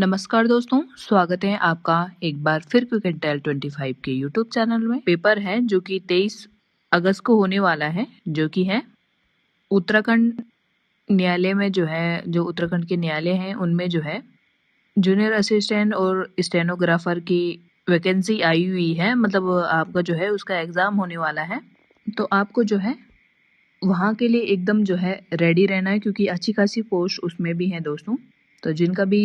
नमस्कार दोस्तों, स्वागत है आपका एक बार फिर क्विक एंड टेल 25 के यूट्यूब चैनल में। पेपर है जो कि 23 अगस्त को होने वाला है, जो कि है उत्तराखंड न्यायालय में जो उत्तराखंड के न्यायालय हैं उनमें जो है जूनियर असिस्टेंट और स्टेनोग्राफर की वैकेंसी आई हुई है। मतलब आपका जो है उसका एग्ज़ाम होने वाला है, तो आपको जो है वहाँ के लिए एकदम जो है रेडी रहना है, क्योंकि अच्छी खासी पोस्ट उसमें भी हैं दोस्तों। तो जिनका भी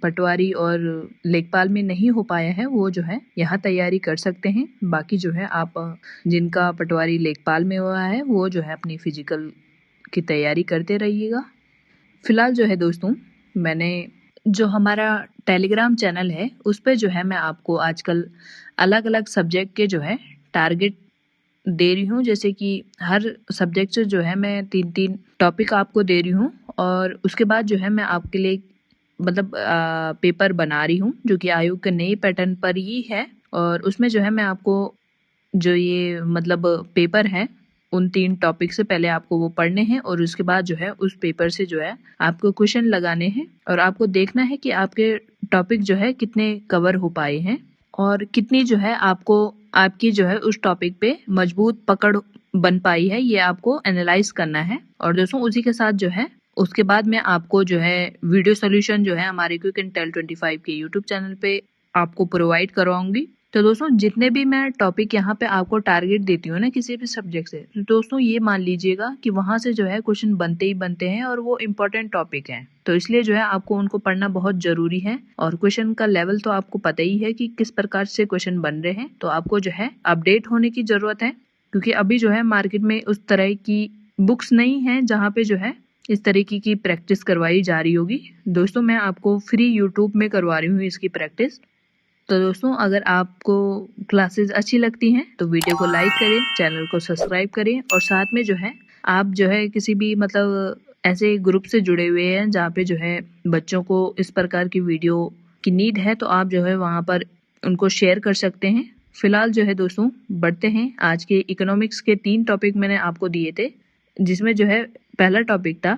पटवारी और लेखपाल में नहीं हो पाया है वो जो है यहाँ तैयारी कर सकते हैं। बाकी जो है आप जिनका पटवारी लेखपाल में हुआ है वो जो है अपनी फिजिकल की तैयारी करते रहिएगा। फिलहाल जो है दोस्तों, मैंने जो हमारा टेलीग्राम चैनल है उस पर जो है मैं आपको आजकल अलग अलग सब्जेक्ट के जो है टारगेट दे रही हूँ। जैसे कि हर सब्जेक्ट से जो है मैं 3-3 टॉपिक आपको दे रही हूँ, और उसके बाद जो है मैं आपके लिए मतलब पेपर बना रही हूँ जो कि आयोग के नए पैटर्न पर ही है। और उसमें जो है मैं आपको जो ये मतलब पेपर है उन 3 टॉपिक से पहले आपको वो पढ़ने हैं, और उसके बाद जो है उस पेपर से जो है आपको क्वेश्चन लगाने हैं, और आपको देखना है कि आपके टॉपिक जो है कितने कवर हो पाए हैं और कितनी जो है आपकी जो है उस टॉपिक पे मजबूत पकड़ बन पाई है, ये आपको एनालाइज करना है। और दोस्तों उसी के साथ जो है उसके बाद मैं आपको जो है वीडियो सोल्यूशन जो है हमारे क्विक एंड टेल 25 के यूट्यूब चैनल पे आपको प्रोवाइड करवाऊंगी। तो दोस्तों जितने भी मैं टॉपिक यहाँ पे आपको टारगेट देती हूँ ना किसी भी सब्जेक्ट से, तो दोस्तों ये मान लीजिएगा कि वहां से जो है क्वेश्चन बनते ही बनते हैं और वो इम्पोर्टेंट टॉपिक हैं। तो इसलिए जो है आपको उनको पढ़ना बहुत जरूरी है। और क्वेश्चन का लेवल तो आपको पता ही है कि किस प्रकार से क्वेश्चन बन रहे हैं, तो आपको जो है अपडेट होने की जरूरत है, क्योंकि अभी जो है मार्केट में उस तरह की बुक्स नहीं है जहाँ पे जो है इस तरीके की प्रैक्टिस करवाई जा रही होगी। दोस्तों मैं आपको फ्री यूट्यूब में करवा रही हूँ इसकी प्रैक्टिस। तो दोस्तों अगर आपको क्लासेस अच्छी लगती हैं तो वीडियो को लाइक करें, चैनल को सब्सक्राइब करें, और साथ में जो है आप जो है किसी भी मतलब ऐसे ग्रुप से जुड़े हुए हैं जहाँ पे जो है बच्चों को इस प्रकार की वीडियो की नीड है, तो आप जो है वहाँ पर उनको शेयर कर सकते हैं। फिलहाल जो है दोस्तों बढ़ते हैं। आज के इकोनॉमिक्स के 3 टॉपिक मैंने आपको दिए थे, जिसमें जो है पहला टॉपिक था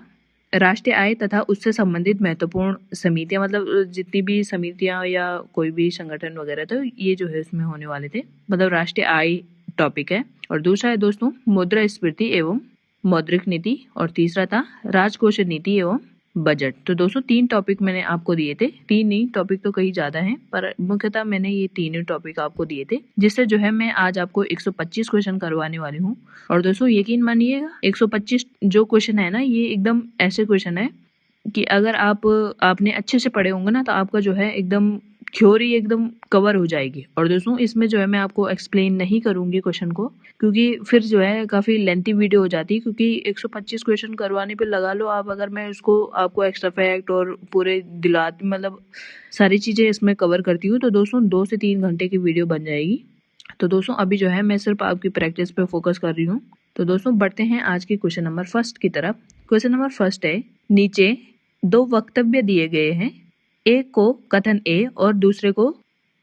राष्ट्रीय आय तथा उससे संबंधित महत्वपूर्ण समितियां, मतलब जितनी भी समितियां या कोई भी संगठन वगैरह, तो ये जो है इसमें होने वाले थे, मतलब राष्ट्रीय आय टॉपिक है। और दूसरा है दोस्तों मुद्रास्फीति एवं मौद्रिक नीति, और तीसरा था राजकोष नीति एवं बजट। तो दोस्तों 3 टॉपिक मैंने आपको दिए थे। 3 नहीं, टॉपिक तो कहीं ज्यादा हैं, पर मुख्यतः मैंने ये 3 टॉपिक आपको दिए थे, जिससे जो है मैं आज आपको 125 क्वेश्चन करवाने वाली हूँ। और दोस्तों यकीन मानिएगा 125 जो क्वेश्चन है ना, ये एकदम ऐसे क्वेश्चन है कि अगर आपने अच्छे से पढ़े होंगे ना, तो आपका जो है एकदम थ्योरी एकदम कवर हो जाएगी। और दोस्तों इसमें जो है मैं आपको एक्सप्लेन नहीं करूंगी क्वेश्चन को, क्योंकि फिर जो है काफ़ी लेंथी वीडियो हो जाती है। क्योंकि 125 क्वेश्चन करवाने पे लगा लो आप, अगर मैं उसको आपको एक्स्ट्रा फैक्ट और पूरे दिलाती मतलब सारी चीज़ें इसमें कवर करती हूँ, तो दोस्तों 2 से 3 घंटे की वीडियो बन जाएगी। तो दोस्तों अभी जो है मैं सिर्फ आपकी प्रैक्टिस पे फोकस कर रही हूँ। तो दोस्तों बढ़ते हैं आज के क्वेश्चन नंबर फर्स्ट की तरफ। क्वेश्चन नंबर फर्स्ट है, नीचे 2 वक्तव्य दिए गए हैं, एक को कथन ए और दूसरे को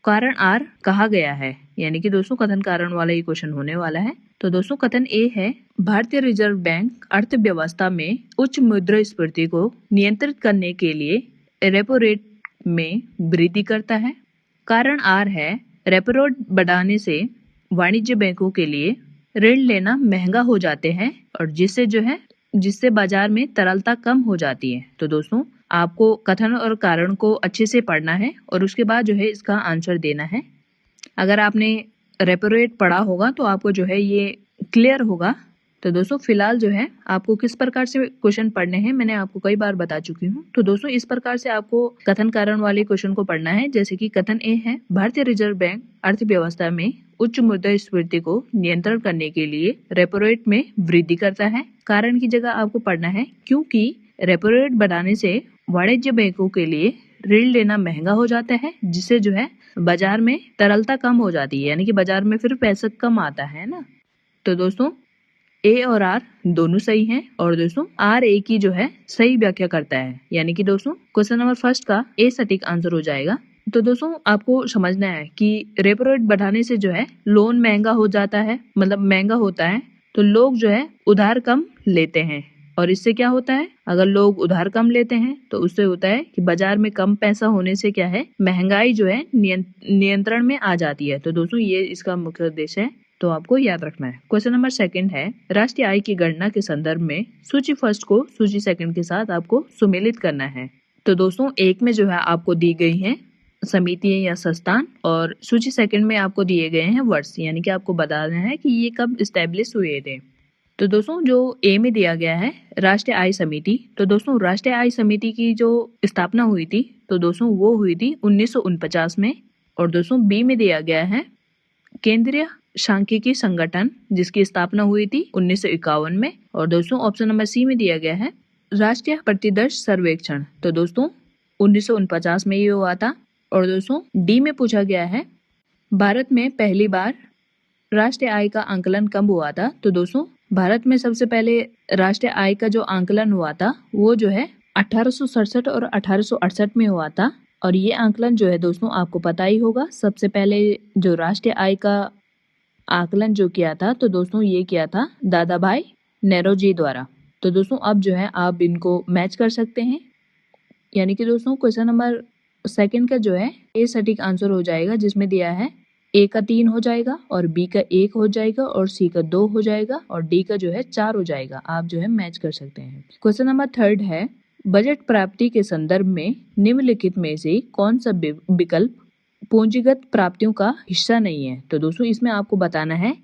कारण आर कहा गया है। यानी कि दोस्तों कथन कारण वाला ये क्वेश्चन होने वाला है। तो दोस्तों कथन ए है, भारतीय रिजर्व बैंक अर्थव्यवस्था में उच्च मुद्रास्फीति को नियंत्रित करने के लिए रेपो रेट में वृद्धि करता है। कारण आर है, रेपो रेट बढ़ाने से वाणिज्य बैंकों के लिए ऋण लेना महंगा हो जाते हैं, और जिससे बाजार में तरलता कम हो जाती है। तो दोस्तों आपको कथन और कारण को अच्छे से पढ़ना है और उसके बाद जो है इसका आंसर देना है। अगर आपने रेपो रेट पढ़ा होगा तो आपको जो है ये क्लियर होगा। तो दोस्तों फिलहाल जो है आपको किस प्रकार से क्वेश्चन पढ़ने हैं मैंने आपको कई बार बता चुकी हूँ। तो दोस्तों इस प्रकार से आपको कथन कारण वाले क्वेश्चन को पढ़ना है। जैसे कि कथन ए है, भारतीय रिजर्व बैंक अर्थव्यवस्था में उच्च मुद्रास्फीति को नियंत्रण करने के लिए रेपो रेट में वृद्धि करता है। कारण की जगह आपको पढ़ना है, क्योंकि रेपो रेट बढ़ाने से वाणिज्य बैंकों के लिए ऋण लेना महंगा हो जाता है, जिससे जो है बाजार में तरलता कम हो जाती है, यानी कि बाजार में फिर पैसा कम आता है ना। तो दोस्तों ए और आर दोनों सही हैं, और दोस्तों आर ए की जो है सही व्याख्या करता है, यानी कि दोस्तों क्वेश्चन नंबर फर्स्ट का ए सटीक आंसर हो जाएगा। तो दोस्तों आपको समझना है कि रेपो रेट बढ़ाने से जो है लोन महंगा हो जाता है, मतलब महंगा होता है, तो लोग जो है उधार कम लेते हैं। और इससे क्या होता है, अगर लोग उधार कम लेते हैं तो उससे होता है कि बाजार में कम पैसा होने से क्या है, महंगाई जो है नियंत्रण में आ जाती है। तो दोस्तों ये इसका मुख्य उद्देश्य है, तो आपको याद रखना है। क्वेश्चन नंबर 2 है, राष्ट्रीय आय की गणना के संदर्भ में सूची फर्स्ट को सूची सेकंड के साथ आपको सुमेलित करना है। तो दोस्तों एक में जो है आपको दी गई है समितियां या संस्थान, और सूची सेकंड में आपको दिए गए हैं वर्ष, यानी कि आपको बताना है कि ये कब इस्टेब्लिश हुए थे। तो दोस्तों जो ए में दिया गया है राष्ट्रीय आय समिति, तो दोस्तों राष्ट्रीय आय समिति की जो स्थापना हुई थी तो दोस्तों वो हुई थी 1949 में। और दोस्तों बी में दिया गया है केंद्रीय सांख्यिकी संगठन, जिसकी स्थापना हुई थी 1951 में। और दोस्तों ऑप्शन नंबर सी में दिया गया है राष्ट्रीय प्रतिदर्श सर्वेक्षण, तो दोस्तों 1949 में ये हुआ था। और दोस्तों डी में पूछा गया है भारत में पहली बार राष्ट्रीय आय का आंकलन कब हुआ था, तो दोस्तों भारत में सबसे पहले राष्ट्रीय आय का जो आंकलन हुआ था वो जो है 1867 और 1868 में हुआ था। और ये आंकलन जो है दोस्तों आपको पता ही होगा, सबसे पहले जो राष्ट्रीय आय का आकलन जो किया था तो दोस्तों ये किया था दादा भाई नेरोजी द्वारा। तो दोस्तों अब जो है आप इनको मैच कर सकते हैं, यानी कि दोस्तों क्वेश्चन नंबर 2 का जो है ए सटीक आंसर हो जाएगा, जिसमें दिया है ए का 3 हो जाएगा और बी का 1 हो जाएगा और सी का 2 हो जाएगा और डी का जो है 4 हो जाएगा। आप जो है मैच कर सकते हैं। क्वेश्चन नंबर 3 है, बजट प्राप्ति के संदर्भ में निम्नलिखित में से कौन सा विकल्प पूंजीगत प्राप्तियों का हिस्सा नहीं है। तो दोस्तों इसमें आपको बताना है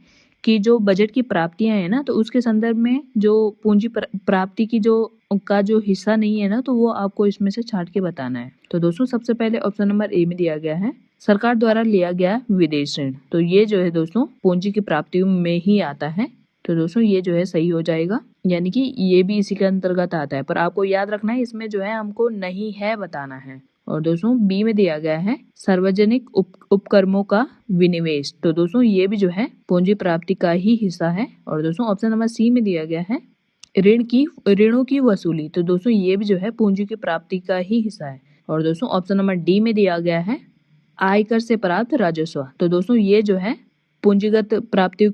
कि जो बजट की प्राप्तियां हैं ना, तो उसके संदर्भ में जो पूंजी प्राप्ति की जो हिस्सा नहीं है ना, तो वो आपको इसमें से छांट के बताना है। तो दोस्तों सबसे पहले ऑप्शन नंबर ए में दिया गया है सरकार द्वारा लिया गया विदेश ऋण, तो ये जो है दोस्तों पूंजी की प्राप्तियों में ही आता है। तो दोस्तों ये जो है सही हो जाएगा, यानी कि ये भी इसी के अंतर्गत आता है, पर आपको याद रखना है इसमें जो है हमको नहीं है बताना है। और दोस्तों बी में दिया गया है सार्वजनिक उपक्रमों का विनिवेश, तो दोस्तों ये भी जो है पूंजी प्राप्ति का ही हिस्सा है। और दोस्तों ऑप्शन नंबर सी में दिया गया है ऋणों की वसूली, तो दोस्तों ये भी जो है पूंजी की प्राप्ति का ही हिस्सा है। और दोस्तों ऑप्शन नंबर डी में दिया गया है आयकर से प्राप्त राजस्व, तो दोस्तों ये जो है पूंजीगत प्राप्तियों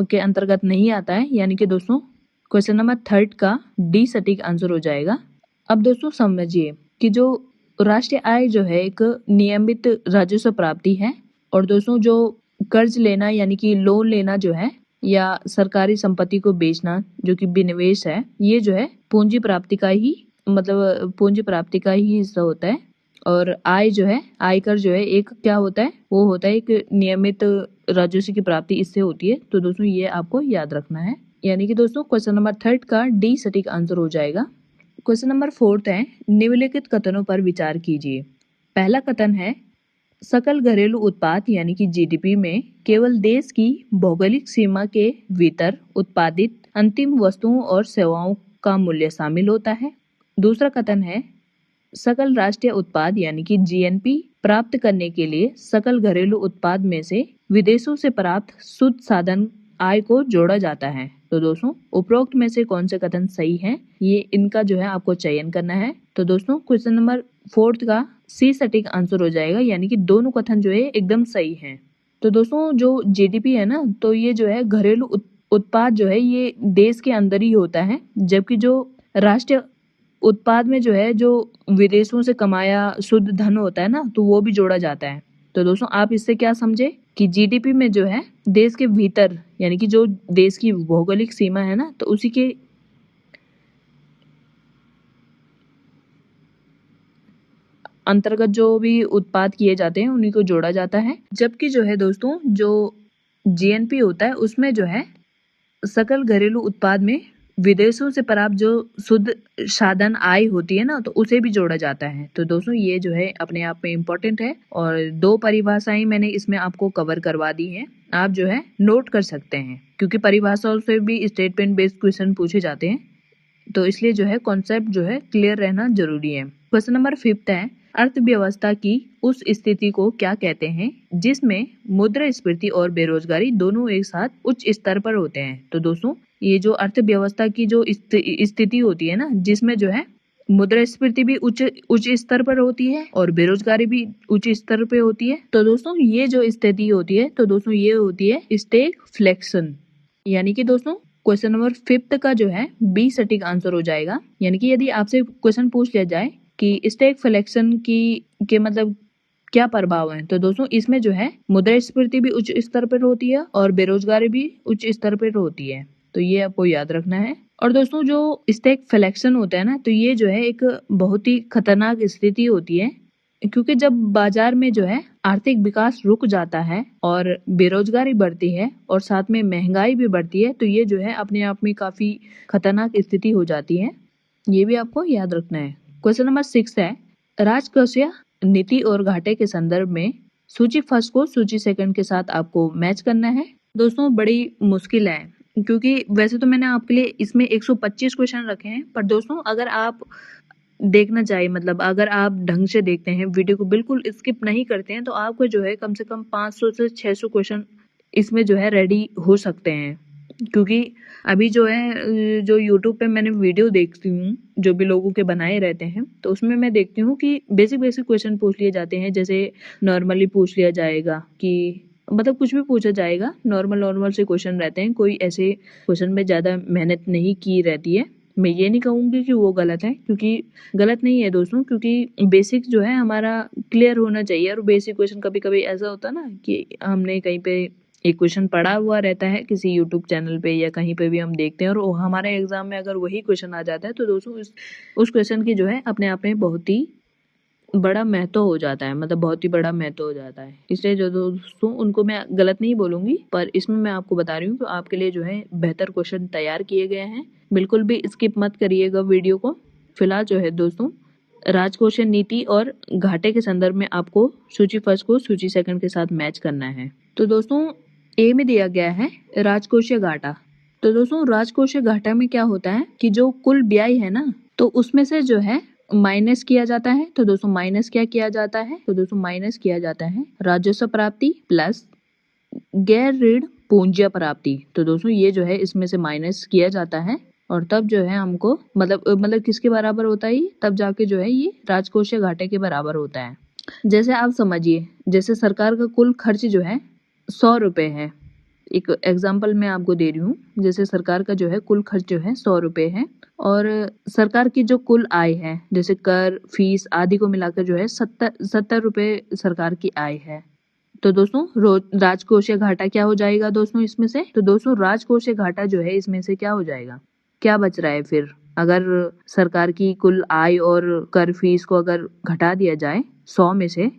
के अंतर्गत नहीं आता है, यानी कि दोस्तों क्वेश्चन नंबर 3 का डी सटीक आंसर हो जाएगा। अब दोस्तों समझिए कि जो राष्ट्रीय आय जो है एक नियमित राजस्व प्राप्ति है, और दोस्तों जो कर्ज लेना यानी कि लोन लेना जो है या सरकारी संपत्ति को बेचना जो कि विनिवेश है, ये जो है पूंजी प्राप्ति का ही हिस्सा होता है। और आय जो है आयकर जो है एक क्या होता है, वो होता है एक नियमित राजस्व की प्राप्ति, इससे होती है। तो दोस्तों ये आपको याद रखना है, यानी कि दोस्तों क्वेश्चन नंबर 3 का डी सटीक आंसर हो जाएगा। क्वेश्चन नंबर 4 है, निम्नलिखित कथनों पर विचार कीजिए। पहला कथन है सकल घरेलू उत्पाद यानी कि जीडीपी में केवल देश की भौगोलिक सीमा के भीतर उत्पादित अंतिम वस्तुओं और सेवाओं का मूल्य शामिल होता है। दूसरा कथन है सकल राष्ट्रीय उत्पाद यानी कि जीएनपी प्राप्त करने के लिए सकल घरेलू उत्पाद में से विदेशों से प्राप्त शुद्ध साधन आय को जोड़ा जाता है। तो दोस्तों उपरोक्त में से कौन से कथन सही हैं, ये इनका जो है आपको चयन करना है। तो दोस्तों क्वेश्चन नंबर 4 का सी सटीक आंसर हो जाएगा, यानी कि दोनों कथन जो है एकदम सही हैं। तो दोस्तों जो जीडीपी है ना, तो ये जो है घरेलू उत्पाद जो है ये देश के अंदर ही होता है, जबकि जो राष्ट्रीय उत्पाद में जो है जो विदेशों से कमाया शुद्ध धन होता है ना, तो वो भी जोड़ा जाता है। तो दोस्तों आप इससे क्या समझे कि जीडीपी में जो है देश के भीतर यानी कि जो देश की भौगोलिक सीमा है ना, तो उसी के अंतर्गत जो भी उत्पाद किए जाते हैं उन्हीं को जोड़ा जाता है। जबकि जो है दोस्तों जो जीएनपी होता है उसमें जो है सकल घरेलू उत्पाद में विदेशों से प्राप्त जो शुद्ध साधन आय होती है ना, तो उसे भी जोड़ा जाता है। तो दोस्तों ये जो है अपने आप में इम्पोर्टेंट है, और 2 परिभाषाएं मैंने इसमें आपको कवर करवा दी हैं, आप जो है नोट कर सकते हैं, क्योंकि परिभाषाओं से भी स्टेटमेंट बेस्ड क्वेश्चन पूछे जाते हैं, तो इसलिए जो है कॉन्सेप्ट जो है क्लियर रहना जरूरी है। क्वेश्चन नंबर 5 है अर्थव्यवस्था की उस स्थिति को क्या कहते हैं जिसमें मुद्रास्फीति और बेरोजगारी दोनों एक साथ उच्च स्तर पर होते हैं। तो दोस्तों ये जो अर्थव्यवस्था की जो स्थिति होती है ना, जिसमें जो है मुद्रास्फीति भी उच्च स्तर पर होती है और बेरोजगारी भी उच्च स्तर पे होती है। तो दोस्तों ये जो स्थिति होती है, तो दोस्तों ये होती है स्टैगफ्लेशन, यानी कि दोस्तों क्वेश्चन नंबर 5 का जो है बी सटीक आंसर हो जाएगा। यानी कि यदि आपसे क्वेश्चन पूछ लिया जाए कि स्टैगफ्लेशन के मतलब क्या प्रभाव है, तो दोस्तों इसमें जो है मुद्रास्फीति भी उच्च स्तर पर होती है और बेरोजगारी भी उच्च स्तर पर होती है, तो ये आपको याद रखना है। और दोस्तों जो स्टैगफ्लेशन होता है ना, तो ये जो है एक बहुत ही खतरनाक स्थिति होती है, क्योंकि जब बाजार में जो है आर्थिक विकास रुक जाता है और बेरोजगारी बढ़ती है और साथ में महंगाई भी बढ़ती है, तो ये जो है अपने आप में काफी खतरनाक स्थिति हो जाती है। ये भी आपको याद रखना है। क्वेश्चन नंबर 6 है, राजकोषीय नीति और घाटे के संदर्भ में सूची फर्स्ट को सूची सेकंड के साथ आपको मैच करना है। दोस्तों बड़ी मुश्किल है, क्योंकि वैसे तो मैंने आपके लिए इसमें 125 क्वेश्चन रखे हैं, पर दोस्तों अगर आप देखना चाहिए, मतलब अगर आप ढंग से देखते हैं, वीडियो को बिल्कुल स्किप नहीं करते हैं, तो आपको जो है कम से कम 500 से 600 क्वेश्चन इसमें जो है रेडी हो सकते हैं। क्योंकि अभी जो है जो यूट्यूब पे मैंने वीडियो देखती हूँ, जो भी लोगों के बनाए रहते हैं, तो उसमें मैं देखती हूँ कि बेसिक क्वेश्चन पूछ लिए जाते हैं। जैसे नॉर्मली पूछ लिया जाएगा कि मतलब कुछ भी पूछा जाएगा, नॉर्मल से क्वेश्चन रहते हैं, कोई ऐसे क्वेश्चन में ज़्यादा मेहनत नहीं की रहती है। मैं ये नहीं कहूँगी कि वो गलत है, क्योंकि गलत नहीं है दोस्तों, क्योंकि बेसिक जो है हमारा क्लियर होना चाहिए। और बेसिक क्वेश्चन कभी कभी ऐसा होता है ना कि हमने कहीं पे एक क्वेश्चन पढ़ा हुआ रहता है किसी यूट्यूब चैनल पे या कहीं पे भी हम देखते हैं, और हमारे एग्जाम में अगर वही क्वेश्चन आ जाता है, तो दोस्तों उस क्वेश्चन की जो है अपने आप में बहुत ही बड़ा महत्व हो जाता है, मतलब बहुत ही बड़ा महत्व हो जाता है। इसलिए जो दोस्तों उनको मैं गलत नहीं बोलूंगी, पर इसमें मैं आपको बता रही हूँ कि आपके लिए जो है बेहतर क्वेश्चन तैयार किए गए हैं। बिल्कुल भी स्किप मत करिएगा वीडियो को। फिलहाल जो है दोस्तों राजकोषीय नीति और घाटे के संदर्भ में आपको सूची फर्स्ट को सूची सेकंड के साथ मैच करना है। तो दोस्तों ए में दिया गया है राजकोषीय घाटा। तो दोस्तों राजकोषीय घाटा में क्या होता है कि जो कुल व्यय है ना, तो उसमें से जो है माइनस किया जाता है। तो दोस्तों माइनस क्या किया जाता है, तो दोस्तों माइनस किया जाता है राजस्व प्राप्ति प्लस गैर ऋण पूंजी प्राप्ति। तो दोस्तों ये जो है इसमें से माइनस किया जाता है, और तब जो है हमको मतलब किसके बराबर होता है ये, तब जाके जो है ये राजकोषीय घाटे के बराबर होता है। जैसे आप समझिए, जैसे सरकार का कुल खर्च जो है 100 रुपए है। एक एग्जाम्पल मैं आपको दे रही हूँ। जैसे सरकार का जो है कुल खर्च जो है 100 रुपए है, और सरकार की जो कुल आय है, जैसे कर फीस आदि को मिलाकर जो है 70 रुपए सरकार की आय है। तो दोस्तों राजकोषीय घाटा क्या हो जाएगा दोस्तों इसमें से, तो दोस्तों राजकोषीय घाटा जो है इसमें से क्या हो जाएगा, क्या बच रहा है फिर। अगर सरकार की कुल आय और कर फीस को अगर घटा दिया जाए 100 में से,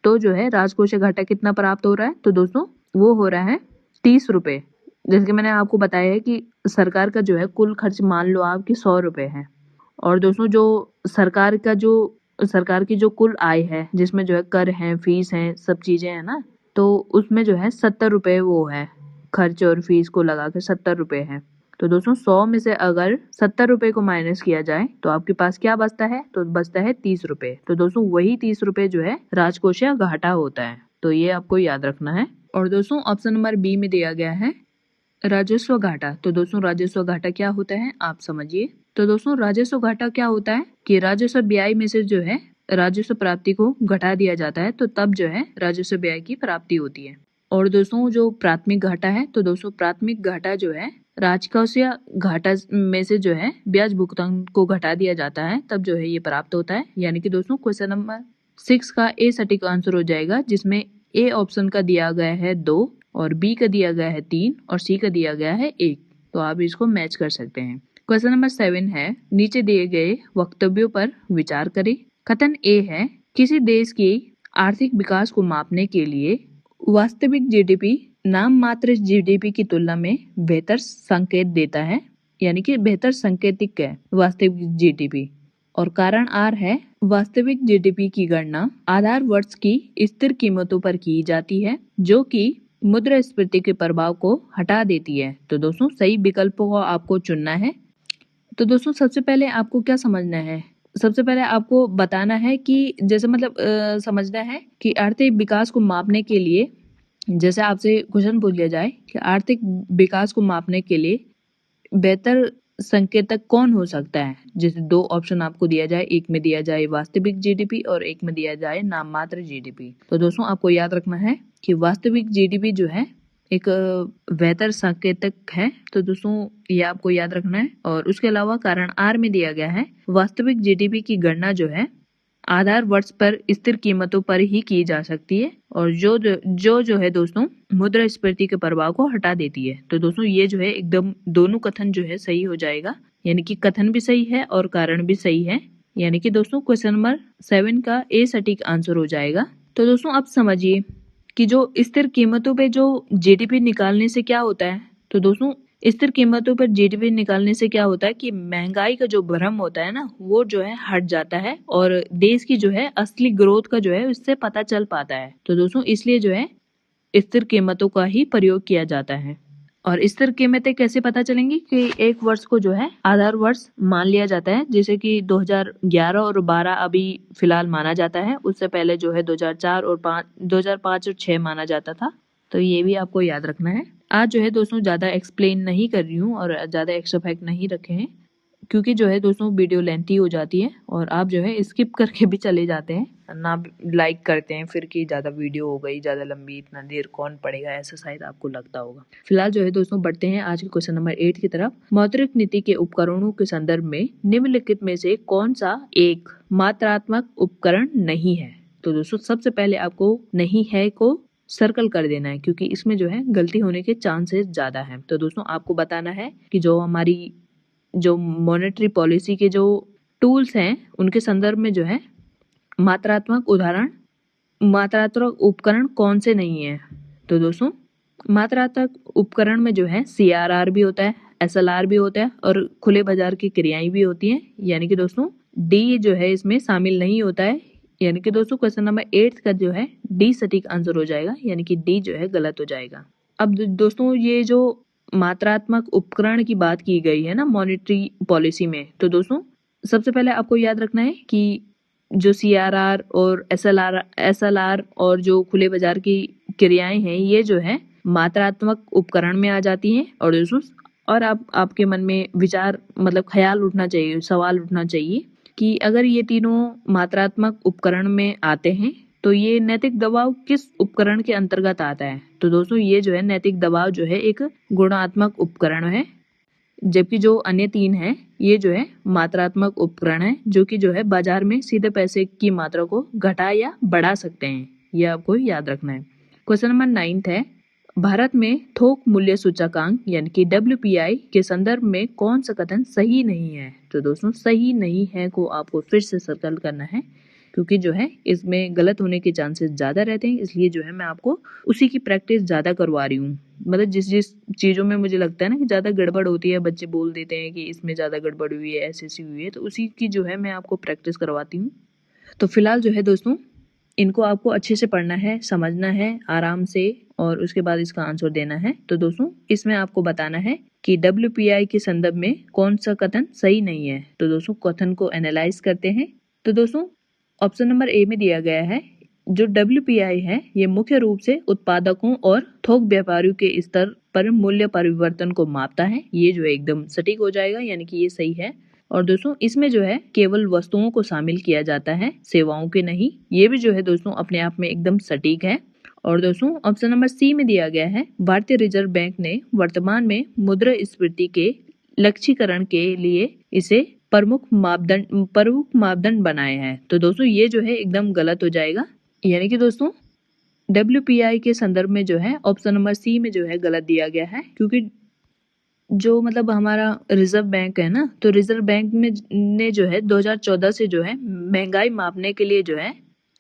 तो जो है राजकोषीय घाटा कितना प्राप्त हो रहा है, तो दोस्तों वो हो रहा है 30 रुपए। जैसे कि मैंने आपको बताया है कि सरकार का जो है कुल खर्च मान लो आपकी 100 रुपए है, और दोस्तों जो सरकार की जो कुल आय है, जिसमें जो है कर है फीस है सब चीजें है ना, तो उसमें जो है 70 रुपए वो है, खर्च और फीस को लगा के 70 रुपए है। तो दोस्तों 100 में से अगर 70 रुपए को माइनस किया जाए, तो आपके पास क्या बचता है, तो बचता है 30 रुपए। तो दोस्तों वही 30 रुपए जो है राजकोषीय घाटा होता है, तो ये आपको याद रखना है। और दोस्तों ऑप्शन नंबर बी में दिया गया है राजस्व घाटा। तो दोस्तों राजस्व घाटा क्या होता है आप समझिए। तो दोस्तों राजस्व घाटा क्या होता है कि राजस्व व्यय में से जो है राजस्व प्राप्ति को घटा दिया जाता है, तो तब जो है राजस्व व्यय की प्राप्ति होती है। और दोस्तों जो प्राथमिक घाटा है, तो दोस्तों प्राथमिक घाटा जो है राजकोषीय घाटा में से जो है ब्याज भुगतान को घटा दिया जाता है, तब जो है ये प्राप्त होता है। यानी कि दोस्तों क्वेश्चन नंबर 6 का ए सटीक आंसर हो जाएगा, जिसमें ए ऑप्शन का दिया गया है 2 और बी का दिया गया है 3 और सी का दिया गया है 1। तो आप इसको मैच कर सकते हैं। क्वेश्चन नंबर 7 है, नीचे दिए गए वक्तव्यों पर विचार करें। कथन ए है, किसी देश की आर्थिक विकास को मापने के लिए वास्तविक जीडीपी नाम मात्र जीडीपी की तुलना में बेहतर संकेत देता है, यानी कि बेहतर संकेतिक है वास्तविक जीडीपी। और कारण आर है, वास्तविक जीडीपी की गणना आधार वर्ष की स्थिर कीमतों पर की जाती है, जो कि मुद्रास्फीति के प्रभाव को हटा देती है। तो दोस्तों सही विकल्पों को आपको चुनना है। तो दोस्तों सबसे पहले आपको क्या समझना है, सबसे पहले आपको बताना है कि जैसे समझना है कि आर्थिक विकास को मापने के लिए, जैसे आपसे क्वेश्चन पूछ लिया जाए कि आर्थिक विकास को मापने के लिए बेहतर संकेतक कौन हो सकता है। जैसे 2 ऑप्शन आपको दिया जाए, एक में दिया जाए वास्तविक जीडीपी और एक में दिया जाए नाम मात्र जीडीपी। तो दोस्तों आपको याद रखना है कि वास्तविक जीडीपी जो है एक बेहतर संकेतक है। तो दोस्तों ये आपको याद रखना है। और उसके अलावा कारण आर में दिया गया है वास्तविक जीडीपी की गणना जो है आधार वर्ष पर स्थिर कीमतों पर ही की जा सकती है और जो है दोस्तों मुद्रास्फीति के प्रभाव को हटा देती है। तो दोस्तों ये जो है एकदम दोनों कथन जो है सही हो जाएगा, यानी कि कथन भी सही है और कारण भी सही है, यानी कि दोस्तों क्वेश्चन नंबर 7 का ए सटीक आंसर हो जाएगा। तो दोस्तों आप समझिए कि जो स्थिर कीमतों पे जो जीडीपी निकालने से क्या होता है। तो दोस्तों स्थिर कीमतों पर जीडीपी निकालने से क्या होता है कि महंगाई का जो भ्रम होता है ना वो जो है हट जाता है और देश की जो है असली ग्रोथ का जो है उससे पता चल पाता है। तो दोस्तों इसलिए जो है स्थिर कीमतों का ही प्रयोग किया जाता है। और स्थिर कीमतें कैसे पता चलेंगी कि एक वर्ष को जो है आधार वर्ष मान लिया जाता है, जैसे कि 2011 और 12 अभी फिलहाल माना जाता है। उससे पहले जो है 2004 और 2005 और 6 माना जाता था। तो ये भी आपको याद रखना है। आज जो है दोस्तों ज़्यादा एक्सप्लेन नहीं कर रही हूँ और ज़्यादा एक्स्ट्रा फैक्ट नहीं रखे हैं, क्योंकि जो है दोस्तों वीडियो लेंथी हो जाती है और आप जो है स्किप करके भी चले जाते हैं ना, लाइक करते हैं फिर कि ज़्यादा वीडियो हो गई, ज़्यादा लंबी, इतना देर कौन पढ़ेगा, ऐसा शायद आपको लगता होगा। फिलहाल जो है दोस्तों बढ़ते हैं आज के क्वेश्चन नंबर 8 की तरफ। मौद्रिक नीति के उपकरणों के संदर्भ में निम्नलिखित में से कौन सा एक मात्रात्मक उपकरण नहीं है। तो दोस्तों सबसे पहले आपको नहीं है को सर्कल कर देना है, क्योंकि इसमें जो है गलती होने के चांसेस ज्यादा हैं। तो दोस्तों आपको बताना है कि जो हमारी जो मॉनेटरी पॉलिसी के जो टूल्स हैं उनके संदर्भ में जो है मात्रात्मक उपकरण कौन से नहीं है। तो दोस्तों मात्रात्मक उपकरण में जो है CRR भी होता है, SLR भी होता है और खुले बाजार की क्रियाएं भी होती हैं, यानी कि दोस्तों डी जो है इसमें शामिल नहीं होता है। यानी कि दोस्तों क्वेश्चन नंबर 8 का जो है डी सटीक आंसर हो जाएगा, यानी कि डी जो है गलत हो जाएगा। अब दोस्तों ये जो मात्रात्मक उपकरण की बात की गई है ना मॉनेटरी पॉलिसी में, तो दोस्तों सबसे पहले आपको याद रखना है कि जो CRR और SLR और जो खुले बाजार की क्रियाएं हैं ये जो है मात्रात्मक उपकरण में आ जाती हैं। और दोस्तों और आपके मन में विचार मतलब ख्याल उठना चाहिए, सवाल उठना चाहिए कि अगर ये तीनों मात्रात्मक उपकरण में आते हैं तो ये नैतिक दबाव किस उपकरण के अंतर्गत आता है। तो दोस्तों ये जो है नैतिक दबाव जो है एक गुणात्मक उपकरण है, जबकि जो अन्य तीन है ये जो है मात्रात्मक उपकरण है, जो कि जो है बाजार में सीधे पैसे की मात्रा को घटा या बढ़ा सकते हैं। ये आपको याद रखना है। क्वेश्चन नंबर 9 है भारत में थोक मूल्य सूचकांक यानी कि WPI के संदर्भ में कौन सा कथन सही नहीं है। तो दोस्तों सही नहीं है को आपको फिर से सर्कल करना है, क्योंकि जो है इसमें गलत होने के चांसेस ज़्यादा रहते हैं, इसलिए जो है मैं आपको उसी की प्रैक्टिस ज़्यादा करवा रही हूँ। मतलब जिस चीज़ों में मुझे लगता है ना कि ज़्यादा गड़बड़ होती है, बच्चे बोल देते हैं कि इसमें ज़्यादा गड़बड़ हुई है, ऐसी हुई है, तो उसी की जो है मैं आपको प्रैक्टिस करवाती हूँ। तो फिलहाल जो है दोस्तों इनको आपको अच्छे से पढ़ना है, समझना है आराम से और उसके बाद इसका आंसर देना है। तो दोस्तों इसमें आपको बताना है कि WPI के संदर्भ में कौन सा कथन सही नहीं है। तो दोस्तों कथन को एनालाइज करते हैं। तो दोस्तों ऑप्शन नंबर ए में दिया गया है जो WPI है ये मुख्य रूप से उत्पादकों और थोक व्यापारियों के स्तर पर मूल्य परिवर्तन को मापता है। ये जो है एकदम सटीक हो जाएगा, यानी कि ये सही है। और दोस्तों इसमें जो है केवल वस्तुओं को शामिल किया जाता है, सेवाओं के नहीं। ये भी जो है दोस्तों अपने आप में एकदम सटीक है। और दोस्तों ऑप्शन नंबर सी में दिया गया है भारतीय रिजर्व बैंक ने वर्तमान में मुद्रास्फीति के लक्ष्यीकरण के लिए इसे प्रमुख मापदंड बनाया है। तो दोस्तों ये जो है एकदम गलत हो जाएगा, यानी कि दोस्तों WPI के संदर्भ में जो है ऑप्शन नंबर सी में जो है गलत दिया गया है, क्योंकि जो मतलब हमारा रिजर्व बैंक है ना, तो रिजर्व बैंक में ने जो है 2014 से जो है महंगाई मापने के लिए जो है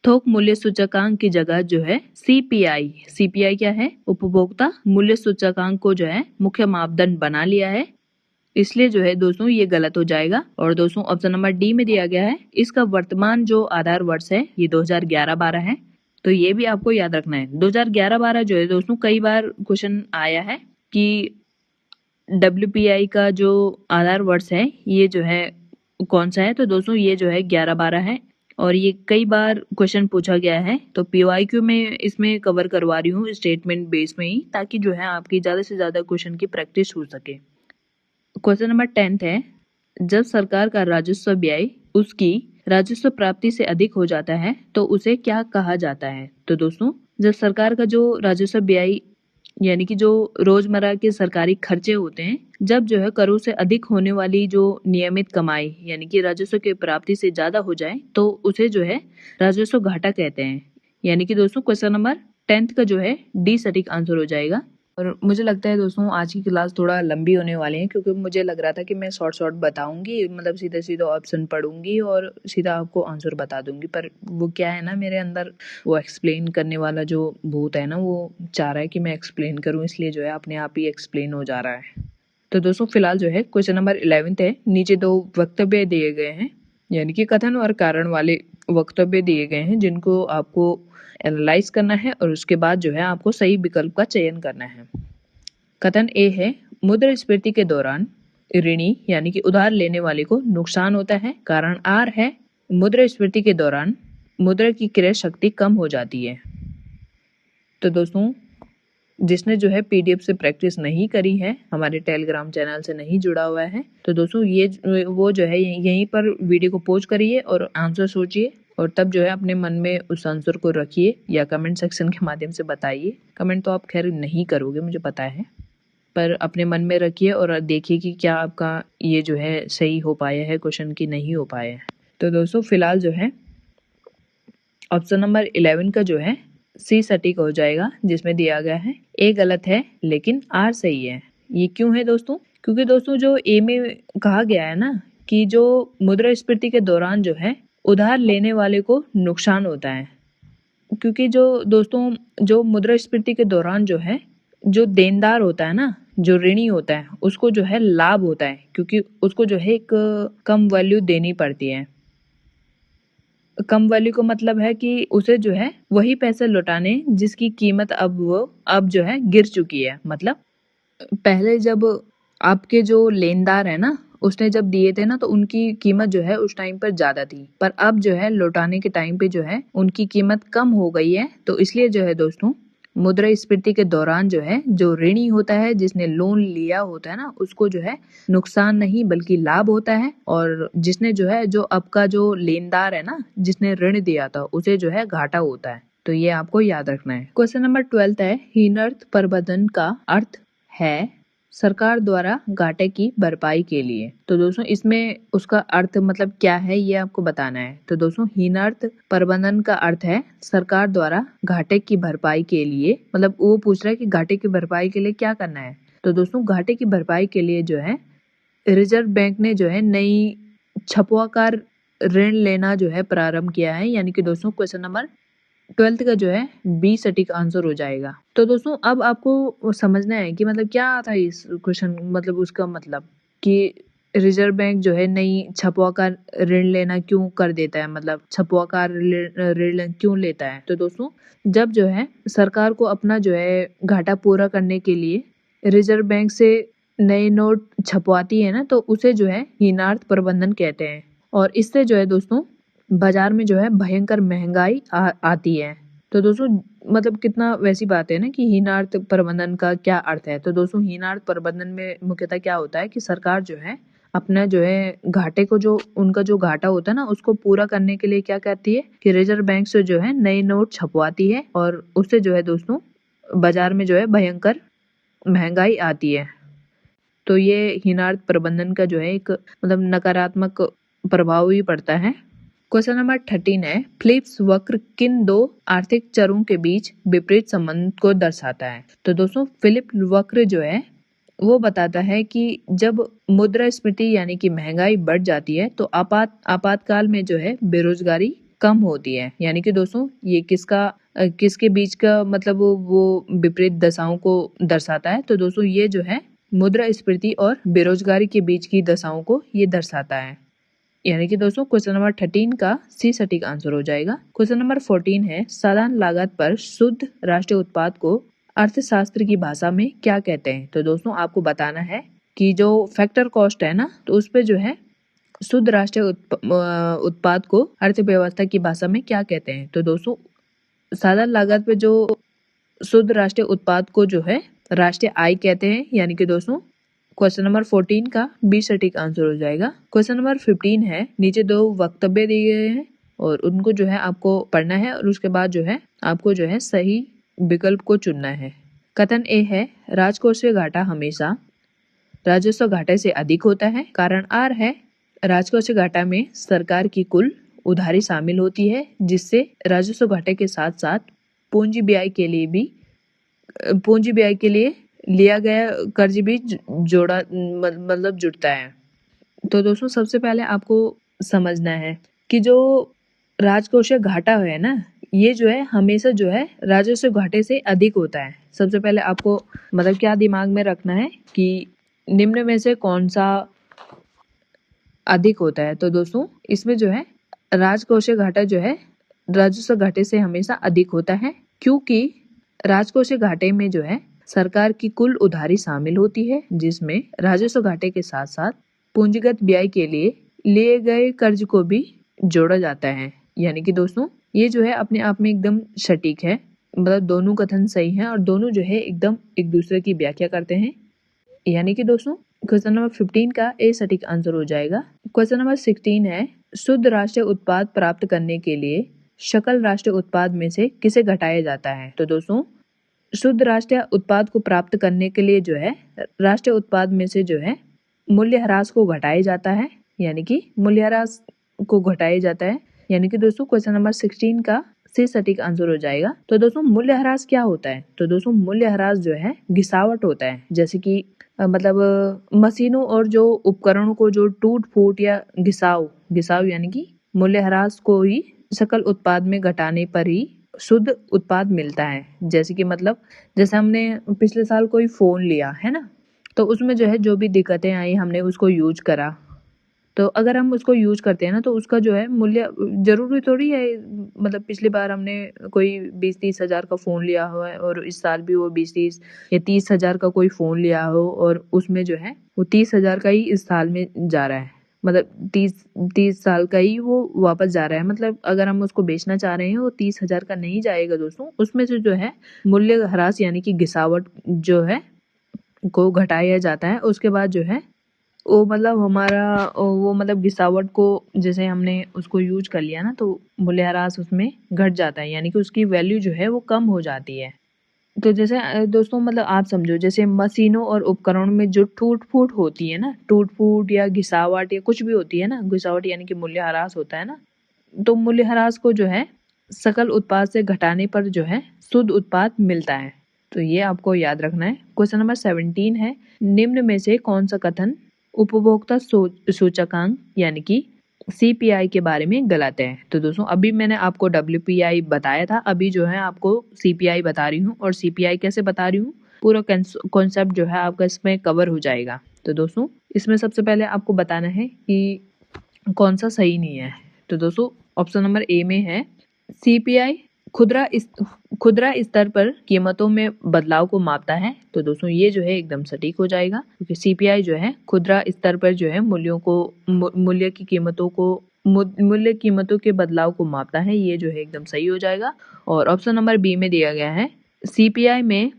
थोक मूल्य सूचकांक की जगह जो है CPI क्या है उपभोक्ता मूल्य सूचकांक को जो है मुख्य मापदंड बना लिया है, इसलिए जो है दोस्तों ये गलत हो जाएगा। और दोस्तों ऑप्शन नंबर डी में दिया गया है इसका वर्तमान जो आधार वर्ष है ये 2011-12 है। तो ये भी आपको याद रखना है। 2011-12 जो है दोस्तों कई बार क्वेश्चन आया है कि WPI का जो आधार वर्ष है ये जो है कौन सा है। तो दोस्तों ये जो है 11-12 है और ये कई बार क्वेश्चन पूछा गया है। तो PYQ में इसमें कवर करवा रही हूँ स्टेटमेंट बेस में ही, ताकि जो है आपकी ज़्यादा से ज़्यादा क्वेश्चन की प्रैक्टिस हो सके। क्वेश्चन नंबर 10 है जब सरकार का राजस्व व्यय उसकी राजस्व प्राप्ति से अधिक हो जाता है तो उसे क्या कहा जाता है। तो दोस्तों जब सरकार का जो राजस्व व्यय यानी कि जो रोजमर्रा के सरकारी खर्चे होते हैं, जब जो है करों से अधिक होने वाली जो नियमित कमाई यानी कि राजस्व की प्राप्ति से ज्यादा हो जाए तो उसे जो है राजस्व घाटा कहते हैं। यानी कि दोस्तों क्वेश्चन नंबर 10th का जो है डी सटीक आंसर हो जाएगा। और मुझे लगता है दोस्तों आज की क्लास थोड़ा लंबी होने वाली है, क्योंकि मुझे लग रहा था कि मैं शॉर्ट बताऊंगी, मतलब सीधे सीधे ऑप्शन पढ़ूंगी और सीधा आपको आंसर बता दूंगी। पर वो क्या है ना, मेरे अंदर वो एक्सप्लेन करने वाला जो भूत है ना, वो चाह रहा है कि मैं एक्सप्लेन करूं, इसलिए जो है अपने आप ही एक्सप्लेन हो जा रहा है। तो दोस्तों फिलहाल जो है क्वेश्चन नंबर 11 है। नीचे 2 वक्तव्य दिए गए हैं, यानी कि कथन और कारण वाले वक्तव्य दिए गए हैं, जिनको आपको एनालाइज करना है और उसके बाद जो है आपको सही विकल्प का चयन करना है। कथन ए है, मुद्रास्फीति के दौरान ऋणी यानी कि उधार लेने वाले को नुकसान होता है। कारण आर है, मुद्रास्फीति के दौरान मुद्रा की क्रय शक्ति कम हो जाती है। तो दोस्तों जिसने जो है पीडीएफ से प्रैक्टिस नहीं करी है, हमारे टेलीग्राम चैनल से नहीं जुड़ा हुआ है, तो दोस्तों ये वो जो है यहीं पर वीडियो को पॉज करिए और आंसर सोचिए और तब जो है अपने मन में उस आंसर को रखिए या कमेंट सेक्शन के माध्यम से बताइए। कमेंट तो आप खैर नहीं करोगे मुझे पता है, पर अपने मन में रखिए और देखिए कि क्या आपका ये जो है सही हो पाया है क्वेश्चन की नहीं हो पाया है। तो दोस्तों फिलहाल जो है ऑप्शन नंबर 11 का जो है सी सटीक हो जाएगा, जिसमें दिया गया है ए गलत है लेकिन आर सही है। ये क्यों है दोस्तों? क्योंकि दोस्तों जो ए में कहा गया है ना कि जो मुद्रास्फीति के दौरान जो है उधार लेने वाले को नुकसान होता है, क्योंकि जो दोस्तों जो मुद्रास्फीति के दौरान जो है जो देनदार होता है ना, जो ऋणी होता है, उसको जो है लाभ होता है, क्योंकि उसको जो है एक कम वैल्यू देनी पड़ती है। कम वैल्यू का मतलब है कि उसे जो है वही पैसे लौटाने जिसकी कीमत अब जो है गिर चुकी है। मतलब पहले जब आपके जो लेनदार है ना, उसने जब दिए थे ना तो उनकी कीमत जो है उस टाइम पर ज्यादा थी, पर अब जो है लौटाने के टाइम पे जो है उनकी कीमत कम हो गई है। तो इसलिए जो है दोस्तों मुद्रास्फीति के दौरान जो है जो ऋणी होता है, जिसने लोन लिया होता है ना, उसको जो है नुकसान नहीं बल्कि लाभ होता है, और जिसने जो है जो अब का जो लेनदार है ना, जिसने ऋण दिया था, उसे जो है घाटा होता है। तो ये आपको याद रखना है। क्वेश्चन नंबर 12 है, हीनर्थ प्रबंधन का अर्थ है सरकार द्वारा घाटे की भरपाई के लिए। तो दोस्तों इसमें उसका अर्थ मतलब क्या है ये आपको बताना है। तो दोस्तों हीनार्थ प्रबंधन का अर्थ है सरकार द्वारा घाटे की भरपाई के लिए, मतलब वो पूछ रहा है कि घाटे की भरपाई के लिए क्या करना है। तो दोस्तों घाटे की भरपाई के लिए जो है रिजर्व बैंक ने जो है नई छपुआकार ऋण लेना जो है प्रारंभ किया है। यानी कि दोस्तों क्वेश्चन नंबर 12 का जो है बी सटीक आंसर हो जाएगा। तो दोस्तों अब आपको समझना है कि मतलब क्या था इस क्वेश्चन, मतलब उसका मतलब कि रिजर्व बैंक जो है नई छपुआकार ऋण लेना क्यों कर देता है, मतलब छपुआकार ऋण क्यों लेता है। तो दोस्तों जब जो है सरकार को अपना जो है घाटा पूरा करने के लिए रिजर्व बैंक से नए नोट छपवाती है ना, तो उसे जो है हीनार्थ प्रबंधन कहते हैं। और इससे जो है दोस्तों बाजार में जो है भयंकर महंगाई आती है। तो दोस्तों मतलब कितना वैसी बात है ना कि हीनार्थ प्रबंधन का क्या अर्थ है। तो दोस्तों हीनार्थ प्रबंधन में मुख्यतः क्या होता है कि सरकार जो है अपना जो है घाटे को, जो उनका जो घाटा होता है ना, उसको पूरा करने के लिए क्या करती है कि रिजर्व बैंक से जो है नए नोट छपवाती है, और उससे जो है दोस्तों बाजार में जो है भयंकर महंगाई आती है। तो ये हीनार्थ प्रबंधन का जो है एक मतलब नकारात्मक प्रभाव भी पड़ता है। क्वेश्चन नंबर 13 है, फिलिप्स वक्र किन दो आर्थिक चरों के बीच विपरीत संबंध को दर्शाता है। तो दोस्तों फिलिप्स वक्र जो है वो बताता है कि जब मुद्रास्फीति यानी कि महंगाई बढ़ जाती है तो आपातकाल में जो है बेरोजगारी कम होती है। यानी कि दोस्तों ये किसके बीच का मतलब वो विपरीत दशाओं को दर्शाता है। तो दोस्तों ये जो है मुद्रास्फीति और बेरोजगारी के बीच की दशाओं को ये दर्शाता है। यानी कि दोस्तों क्वेश्चन नंबर 13 का सी सटीक आंसर हो जाएगा। क्वेश्चन नंबर 14 है, साधारण लागत पर शुद्ध राष्ट्रीय उत्पाद को अर्थशास्त्र की भाषा में क्या कहते हैं। तो दोस्तों आपको बताना है कि जो फैक्टर कॉस्ट है ना, तो उस पे जो है शुद्ध राष्ट्रीय उत्पाद को अर्थव्यवस्था की भाषा में क्या कहते हैं। तो दोस्तों साधारण लागत पे जो शुद्ध राष्ट्रीय उत्पाद को जो है राष्ट्रीय आय कहते हैं। यानी कि दोस्तों क्वेश्चन नंबर 14 का बी सटीक आंसर हो जाएगा। क्वेश्चन नंबर 15 है, नीचे दो वक्तव्य दिए गए हैं और उनको जो है आपको पढ़ना है और उसके बाद जो है आपको जो है सही विकल्प को चुनना है। कथन ए है राजकोषीय घाटा हमेशा राजस्व घाटे से अधिक होता है। कारण आर है राजकोषीय घाटा में सरकार की कुल उधारी शामिल होती है, जिससे राजस्व घाटे के साथ साथ पूंजी ब्याज के लिए लिया गया कर्ज भी जुड़ता है। तो दोस्तों सबसे पहले आपको समझना है कि जो राजकोषीय घाटा है ना, ये जो है हमेशा जो है राजस्व घाटे से अधिक होता है। सबसे पहले आपको क्या दिमाग में रखना है कि निम्न में से कौन सा अधिक होता है। तो दोस्तों इसमें जो है राजकोषीय घाटा जो है राजस्व घाटे से हमेशा अधिक होता है, क्योंकि राजकोषीय घाटे में जो है सरकार की कुल उधारी शामिल होती है, जिसमें राजस्व घाटे के साथ साथ पूंजीगत व्यय के लिए लिए गए कर्ज को भी जोड़ा जाता है। यानी कि दोस्तों ये जो है अपने आप में एकदम सटीक है, दोनों कथन सही हैं और दोनों जो है एकदम एक दूसरे की व्याख्या करते हैं। यानी कि दोस्तों क्वेश्चन नंबर 15 का ए सटीक आंसर हो जाएगा। क्वेश्चन नंबर 16 है शुद्ध राष्ट्रीय उत्पाद प्राप्त करने के लिए सकल राष्ट्रीय उत्पाद में से किसे घटाया जाता है। तो दोस्तों शुद्ध राष्ट्रीय उत्पाद को प्राप्त करने के लिए जो है राष्ट्रीय उत्पाद में से जो है मूल्यह्रास को घटाया जाता है, यानी कि मूल्यह्रास को घटाया जाता है। यानी कि दोस्तों क्वेश्चन नंबर 16 का से सटीक आंसर हो जाएगा। तो दोस्तों मूल्यह्रास क्या होता है। तो दोस्तों मूल्यह्रास जो है घिसावट होता है, जैसे कि मशीनों और जो उपकरणों को जो टूट फूट या घिसाव यानी कि मूल्यह्रास को ही सकल उत्पाद में घटाने पर ही शुद्ध उत्पाद मिलता है। जैसे कि जैसे हमने पिछले साल कोई फोन लिया है ना, तो उसमें जो है जो भी दिक्कतें आई हमने उसको यूज करा, तो अगर हम उसको यूज करते हैं ना तो उसका जो है मूल्य जरूरी थोड़ी है पिछली बार हमने कोई 20-30 हजार का फोन लिया हो और इस साल भी वो 20-30 या 30 हजार का कोई फोन लिया हो और उसमें जो है वो 30 हजार का ही इस साल में जा रहा है, 30 साल का ही वो वापस जा रहा है। अगर हम उसको बेचना चाह रहे हैं वो 30 हजार का नहीं जाएगा दोस्तों, उसमें से जो है मूल्य ह्रास यानी कि घिसावट जो है को घटाया जाता है। उसके बाद जो है वो हमारा घिसावट को जैसे हमने उसको यूज कर लिया ना, तो मूल्यह्रास उसमें घट जाता है, यानी कि उसकी वैल्यू जो है वो कम हो जाती है। तो जैसे दोस्तों आप समझो जैसे मशीनों और उपकरणों में जो टूट फूट होती है ना, टूट फूट या घिसावट या कुछ भी होती है ना, घिसावट यानी कि मूल्यह्रास होता है ना, तो मूल्यह्रास को जो है सकल उत्पाद से घटाने पर जो है शुद्ध उत्पाद मिलता है। तो ये आपको याद रखना है। क्वेश्चन नंबर 17 है निम्न में से कौन सा कथन उपभोक्ता सूचकांक यानी कि CPI के बारे में गलत है। तो दोस्तों अभी मैंने आपको WPI बताया था, अभी जो है आपको CPI बता रही हूँ, और CPI कैसे बता रही हूँ पूरा कॉन्सेप्ट जो है आपका इसमें कवर हो जाएगा। तो दोस्तों इसमें सबसे पहले आपको बताना है कि कौन सा सही नहीं है। तो दोस्तों ऑप्शन नंबर ए में है CPI खुदरा स्तर पर कीमतों में बदलाव को मापता है। तो दोस्तों ये जो है एकदम सटीक हो जाएगा, क्योंकि CPI जो है खुदरा स्तर पर जो है मूल्य कीमतों के बदलाव को मापता है। ये जो है एकदम सही हो जाएगा। और ऑप्शन नंबर बी में दिया गया है CPI में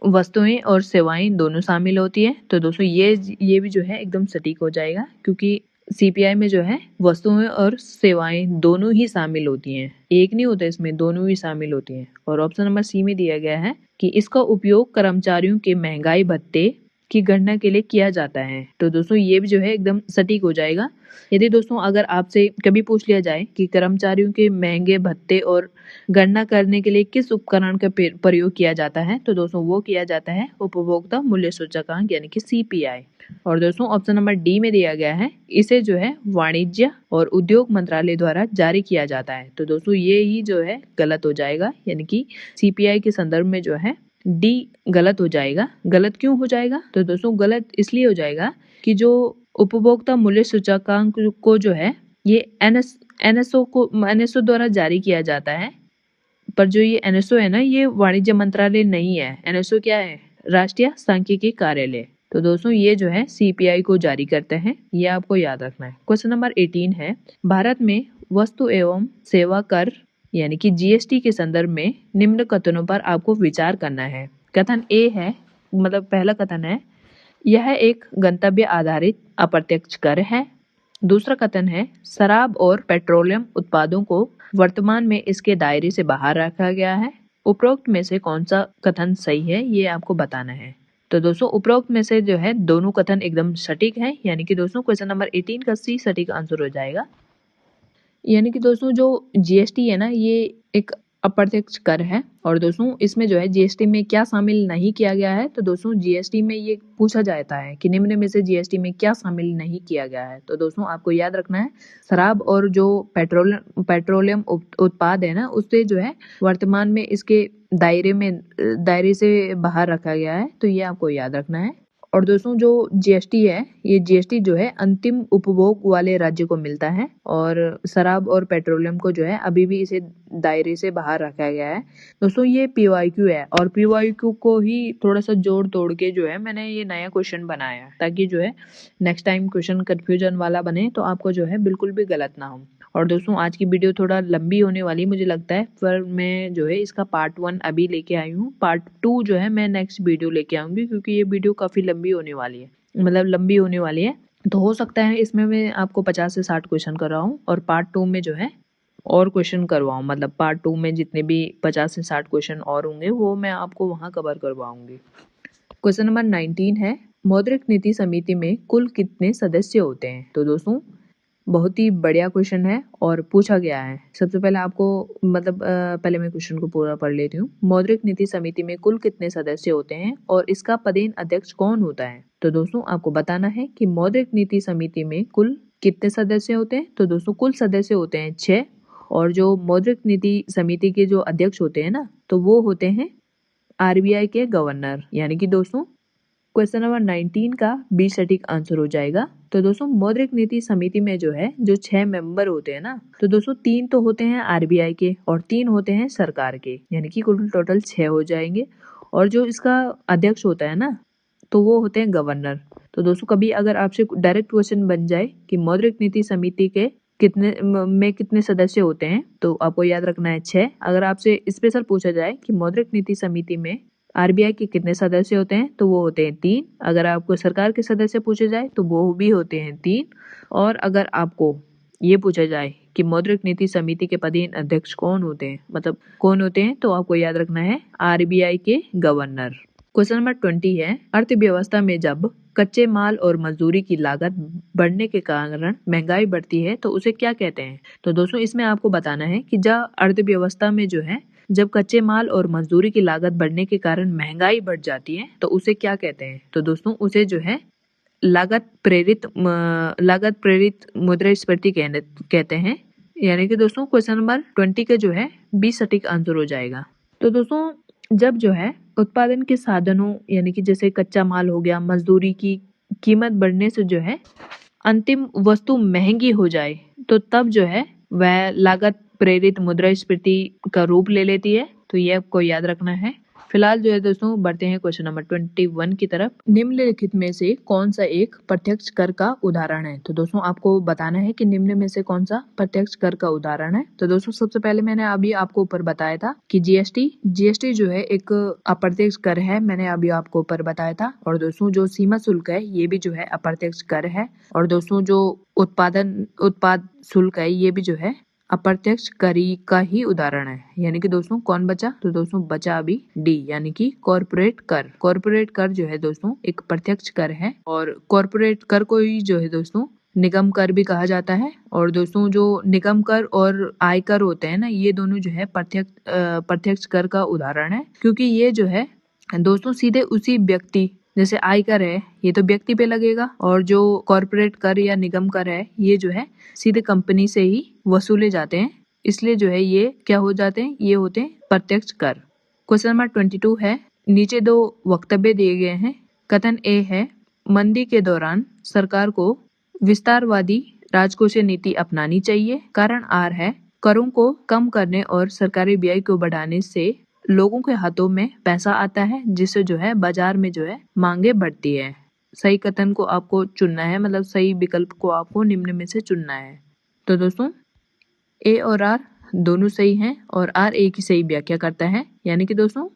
वस्तुएं और सेवाएं दोनों शामिल होती है। तो दोस्तों ये भी जो है एकदम सटीक हो जाएगा, क्योंकि CPI में जो है वस्तुएं और सेवाएं दोनों ही शामिल होती हैं, एक नहीं होता, इसमें दोनों ही शामिल होती हैं। और ऑप्शन नंबर सी में दिया गया है कि इसका उपयोग कर्मचारियों के महंगाई भत्ते की गणना के लिए किया जाता है। तो दोस्तों ये भी जो है एकदम सटीक हो जाएगा। यदि दोस्तों अगर आपसे कभी पूछ लिया जाए कि कर्मचारियों के महंगे भत्ते और गणना करने के लिए किस उपकरण का प्रयोग किया जाता है, तो दोस्तों वो किया जाता है उपभोक्ता मूल्य सूचकांक यानी कि CPI। और दोस्तों ऑप्शन नंबर डी में दिया गया है इसे जो है वाणिज्य और उद्योग मंत्रालय द्वारा जारी किया जाता है। तो दोस्तों ये ही जो है गलत हो जाएगा, यानी कि CPI के संदर्भ में जो है डी गलत हो जाएगा। गलत क्यों हो जाएगा? तो दोस्तों गलत इसलिए हो जाएगा कि जो उपभोक्ता मूल्य सूचकांक को जो है ये NSO द्वारा जारी किया जाता है, पर जो ये NSO है ना, ये वाणिज्य मंत्रालय नहीं है। NSO क्या है? राष्ट्रीय सांख्यिकी कार्यालय। तो दोस्तों ये जो है CPI को जारी करते हैं, ये आपको याद रखना है। क्वेश्चन नंबर 18 है भारत में वस्तु एवं सेवा कर यानी कि GST के संदर्भ में निम्न कथनों पर आपको विचार करना है। कथन ए है, पहला कथन है यह एक गंतव्य आधारित अप्रत्यक्ष कर है। दूसरा कथन है शराब और पेट्रोलियम उत्पादों को वर्तमान में इसके दायरे से बाहर रखा गया है। उपरोक्त में से कौन सा कथन सही है ये आपको बताना है। तो दोस्तों उपरोक्त में से जो है दोनों कथन एकदम सटीक है, यानी कि दोस्तों क्वेश्चन नंबर 18 का सी सटीक आंसर हो जाएगा। यानी कि दोस्तों जो जीएसटी है ना, ये एक अप्रत्यक्ष कर है और दोस्तों इसमें जो है जीएसटी में क्या शामिल नहीं किया गया है। तो दोस्तों जीएसटी में ये पूछा जाता है कि निम्न में से जीएसटी में क्या शामिल नहीं किया गया है। तो दोस्तों आपको याद रखना है शराब और जो पेट्रोलियम उत्पाद है ना, उससे जो है वर्तमान में इसके दायरे से बाहर रखा गया है। तो ये आपको याद रखना है। और दोस्तों जो जीएसटी है, ये जीएसटी जो है अंतिम उपभोग वाले राज्य को मिलता है और शराब और पेट्रोलियम को जो है अभी भी इसे दायरे से बाहर रखा गया है। दोस्तों ये पीवाईक्यू है और पीवाईक्यू को ही थोड़ा सा जोड़ तोड़ के जो है मैंने ये नया क्वेश्चन बनाया ताकि जो है नेक्स्ट टाइम क्वेश्चन कंफ्यूजन वाला बने तो आपको जो है बिल्कुल भी गलत ना हो। और दोस्तों आज की वीडियो थोड़ा लंबी होने वाली मुझे लगता है, पर मैं जो है इसका पार्ट 1 अभी लेके आई हूँ। पार्ट 2 जो है मैं नेक्स्ट वीडियो लेके आऊंगी क्योंकि ये वीडियो काफी लंबी होने वाली है, मतलब लंबी होने वाली है। तो हो सकता है इसमें मैं आपको 50 से 60 क्वेश्चन कराऊं और पार्ट 2 में जो है और क्वेश्चन करवाऊं, मतलब पार्ट 2 में जितने भी 50 से 60 क्वेश्चन और होंगे वो मैं आपको वहां कवर करवाऊंगी। क्वेश्चन नंबर 19 है, मौद्रिक नीति समिति में कुल कितने सदस्य होते हैं। तो दोस्तों बहुत ही बढ़िया क्वेश्चन है और पूछा गया है। सबसे पहले आपको पहले मैं क्वेश्चन को पूरा पढ़ लेती हूँ। मौद्रिक नीति समिति में कुल कितने सदस्य होते हैं और इसका पदेन अध्यक्ष कौन होता है। तो दोस्तों आपको बताना है कि मौद्रिक नीति समिति में कुल कितने सदस्य होते हैं। तो दोस्तों कुल सदस्य होते हैं 6 और जो मौद्रिक नीति समिति के जो अध्यक्ष होते हैं ना, तो वो होते हैं आरबीआई के गवर्नर। यानी कि दोस्तों क्वेश्चन नंबर 19 का बी सटीक आंसर हो जाएगा। तो दोस्तों मौद्रिक नीति समिति में जो है जो 6 मेंबर होते हैं ना, तो दोस्तों 3 तो होते हैं आरबीआई के और 3 होते हैं सरकार के, यानी कि कुल टोटल 6 हो जाएंगे। और जो इसका अध्यक्ष होता है ना, तो वो होते हैं गवर्नर। तो दोस्तों कभी अगर आपसे डायरेक्ट क्वेश्चन बन जाए कि मौद्रिक नीति समिति के कितने सदस्य होते हैं, तो आपको याद रखना है 6। अगर आपसे स्पेशल पूछा जाए कि मौद्रिक नीति समिति में आरबीआई के कितने सदस्य होते हैं, तो वो होते हैं 3। अगर आपको सरकार के सदस्य पूछे जाए तो वो भी होते हैं 3। और अगर आपको ये पूछा जाए कि मौद्रिक नीति समिति के पदेन अध्यक्ष कौन होते हैं, मतलब कौन होते हैं, तो आपको याद रखना है आरबीआई के गवर्नर। क्वेश्चन नंबर 20 है, अर्थव्यवस्था में जब कच्चे माल और मजदूरी की लागत बढ़ने के कारण महंगाई बढ़ती है तो उसे क्या कहते हैं। तो दोस्तों इसमें आपको बताना है कि जब अर्थव्यवस्था में जो है जब कच्चे माल और मजदूरी की लागत बढ़ने के कारण महंगाई बढ़ जाती है तो उसे क्या कहते हैं। तो दोस्तों उसे जो है लागत प्रेरित मुद्रास्फीति कहते हैं। यानी कि दोस्तों क्वेश्चन नंबर 20 का जो है 20 सटीक आंसर हो जाएगा। तो दोस्तों जब जो है उत्पादन के साधनों यानी कि जैसे कच्चा माल हो गया, मजदूरी की कीमत बढ़ने से जो है अंतिम वस्तु महंगी हो जाए तो तब जो है वह लागत प्रेरित मुद्रास्फीति का रूप ले लेती है। तो ये आपको याद रखना है। फिलहाल जो है दोस्तों बढ़ते हैं क्वेश्चन नंबर 21 की तरफ। निम्नलिखित में से कौन सा एक प्रत्यक्ष कर का उदाहरण है। तो दोस्तों आपको बताना है कि निम्न में से कौन सा प्रत्यक्ष कर का उदाहरण है। तो दोस्तों सबसे पहले मैंने अभी आपको ऊपर बताया था कि जीएसटी जो है एक अप्रत्यक्ष कर है, मैंने अभी आपको ऊपर बताया था। और दोस्तों जो सीमा शुल्क है ये भी जो है अप्रत्यक्ष कर है। और दोस्तों जो उत्पाद शुल्क है ये भी जो है अप्रत्यक्ष कर का ही उदाहरण है। यानी कि दोस्तों कौन बचा, तो दोस्तों बचा अभी डी, यानी कि कॉर्पोरेट कर। कॉर्पोरेट कर जो है दोस्तों एक प्रत्यक्ष कर है और कॉर्पोरेट कर को ही जो है दोस्तों निगम कर भी कहा जाता है। और दोस्तों जो निगम कर और आयकर होते हैं ना, ये दोनों जो है प्रत्यक्ष कर का उदाहरण है, क्योंकि ये जो है दोस्तों सीधे उसी व्यक्ति, जैसे आयकर है ये तो व्यक्ति पे लगेगा और जो कॉर्पोरेट कर या निगम कर है ये जो है सीधे कंपनी से ही वसूले जाते हैं, इसलिए जो है ये क्या हो जाते हैं, ये होते हैं प्रत्यक्ष कर। क्वेश्चन नंबर 22 है, नीचे 2 वक्तव्य दिए गए हैं। कथन ए है, मंदी के दौरान सरकार को विस्तारवादी राजकोषीय नीति अपनानी चाहिए। कारण आर है, करों को कम करने और सरकारी व्यय को बढ़ाने से लोगों के हाथों में पैसा आता है, जिससे जो है बाजार में जो है मांगे बढ़ती है। सही कथन को आपको चुनना है, मतलब सही विकल्प को आपको निम्न में से चुनना है। तो दोस्तों ए और आर दोनों सही हैं और आर ए की सही व्याख्या करता है। यानी कि दोस्तों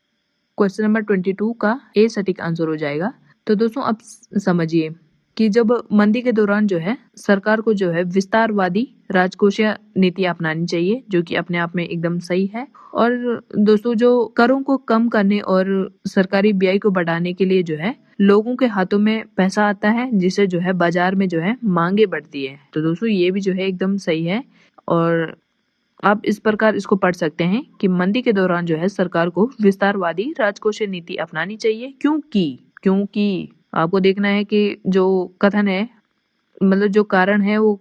क्वेश्चन नंबर 22 का ए सटीक आंसर हो जाएगा। तो दोस्तों अब समझिए कि जब मंदी के दौरान जो है सरकार को जो है विस्तारवादी राजकोषीय नीति अपनानी चाहिए, जो कि अपने आप में एकदम सही है। और दोस्तों, जो करों को कम करने और सरकारी व्यय को बढ़ाने के लिए जो है लोगों के हाथों में पैसा आता है, जिससे जो है बाजार में जो है मांगे बढ़ती है। तो दोस्तों, ये भी जो है एकदम सही है और आप इस प्रकार इसको पढ़ सकते हैं कि मंदी के दौरान जो है सरकार को विस्तारवादी राजकोषीय नीति अपनानी चाहिए, क्योंकि आपको देखना है कि जो कथन है, मतलब जो कारण है, वो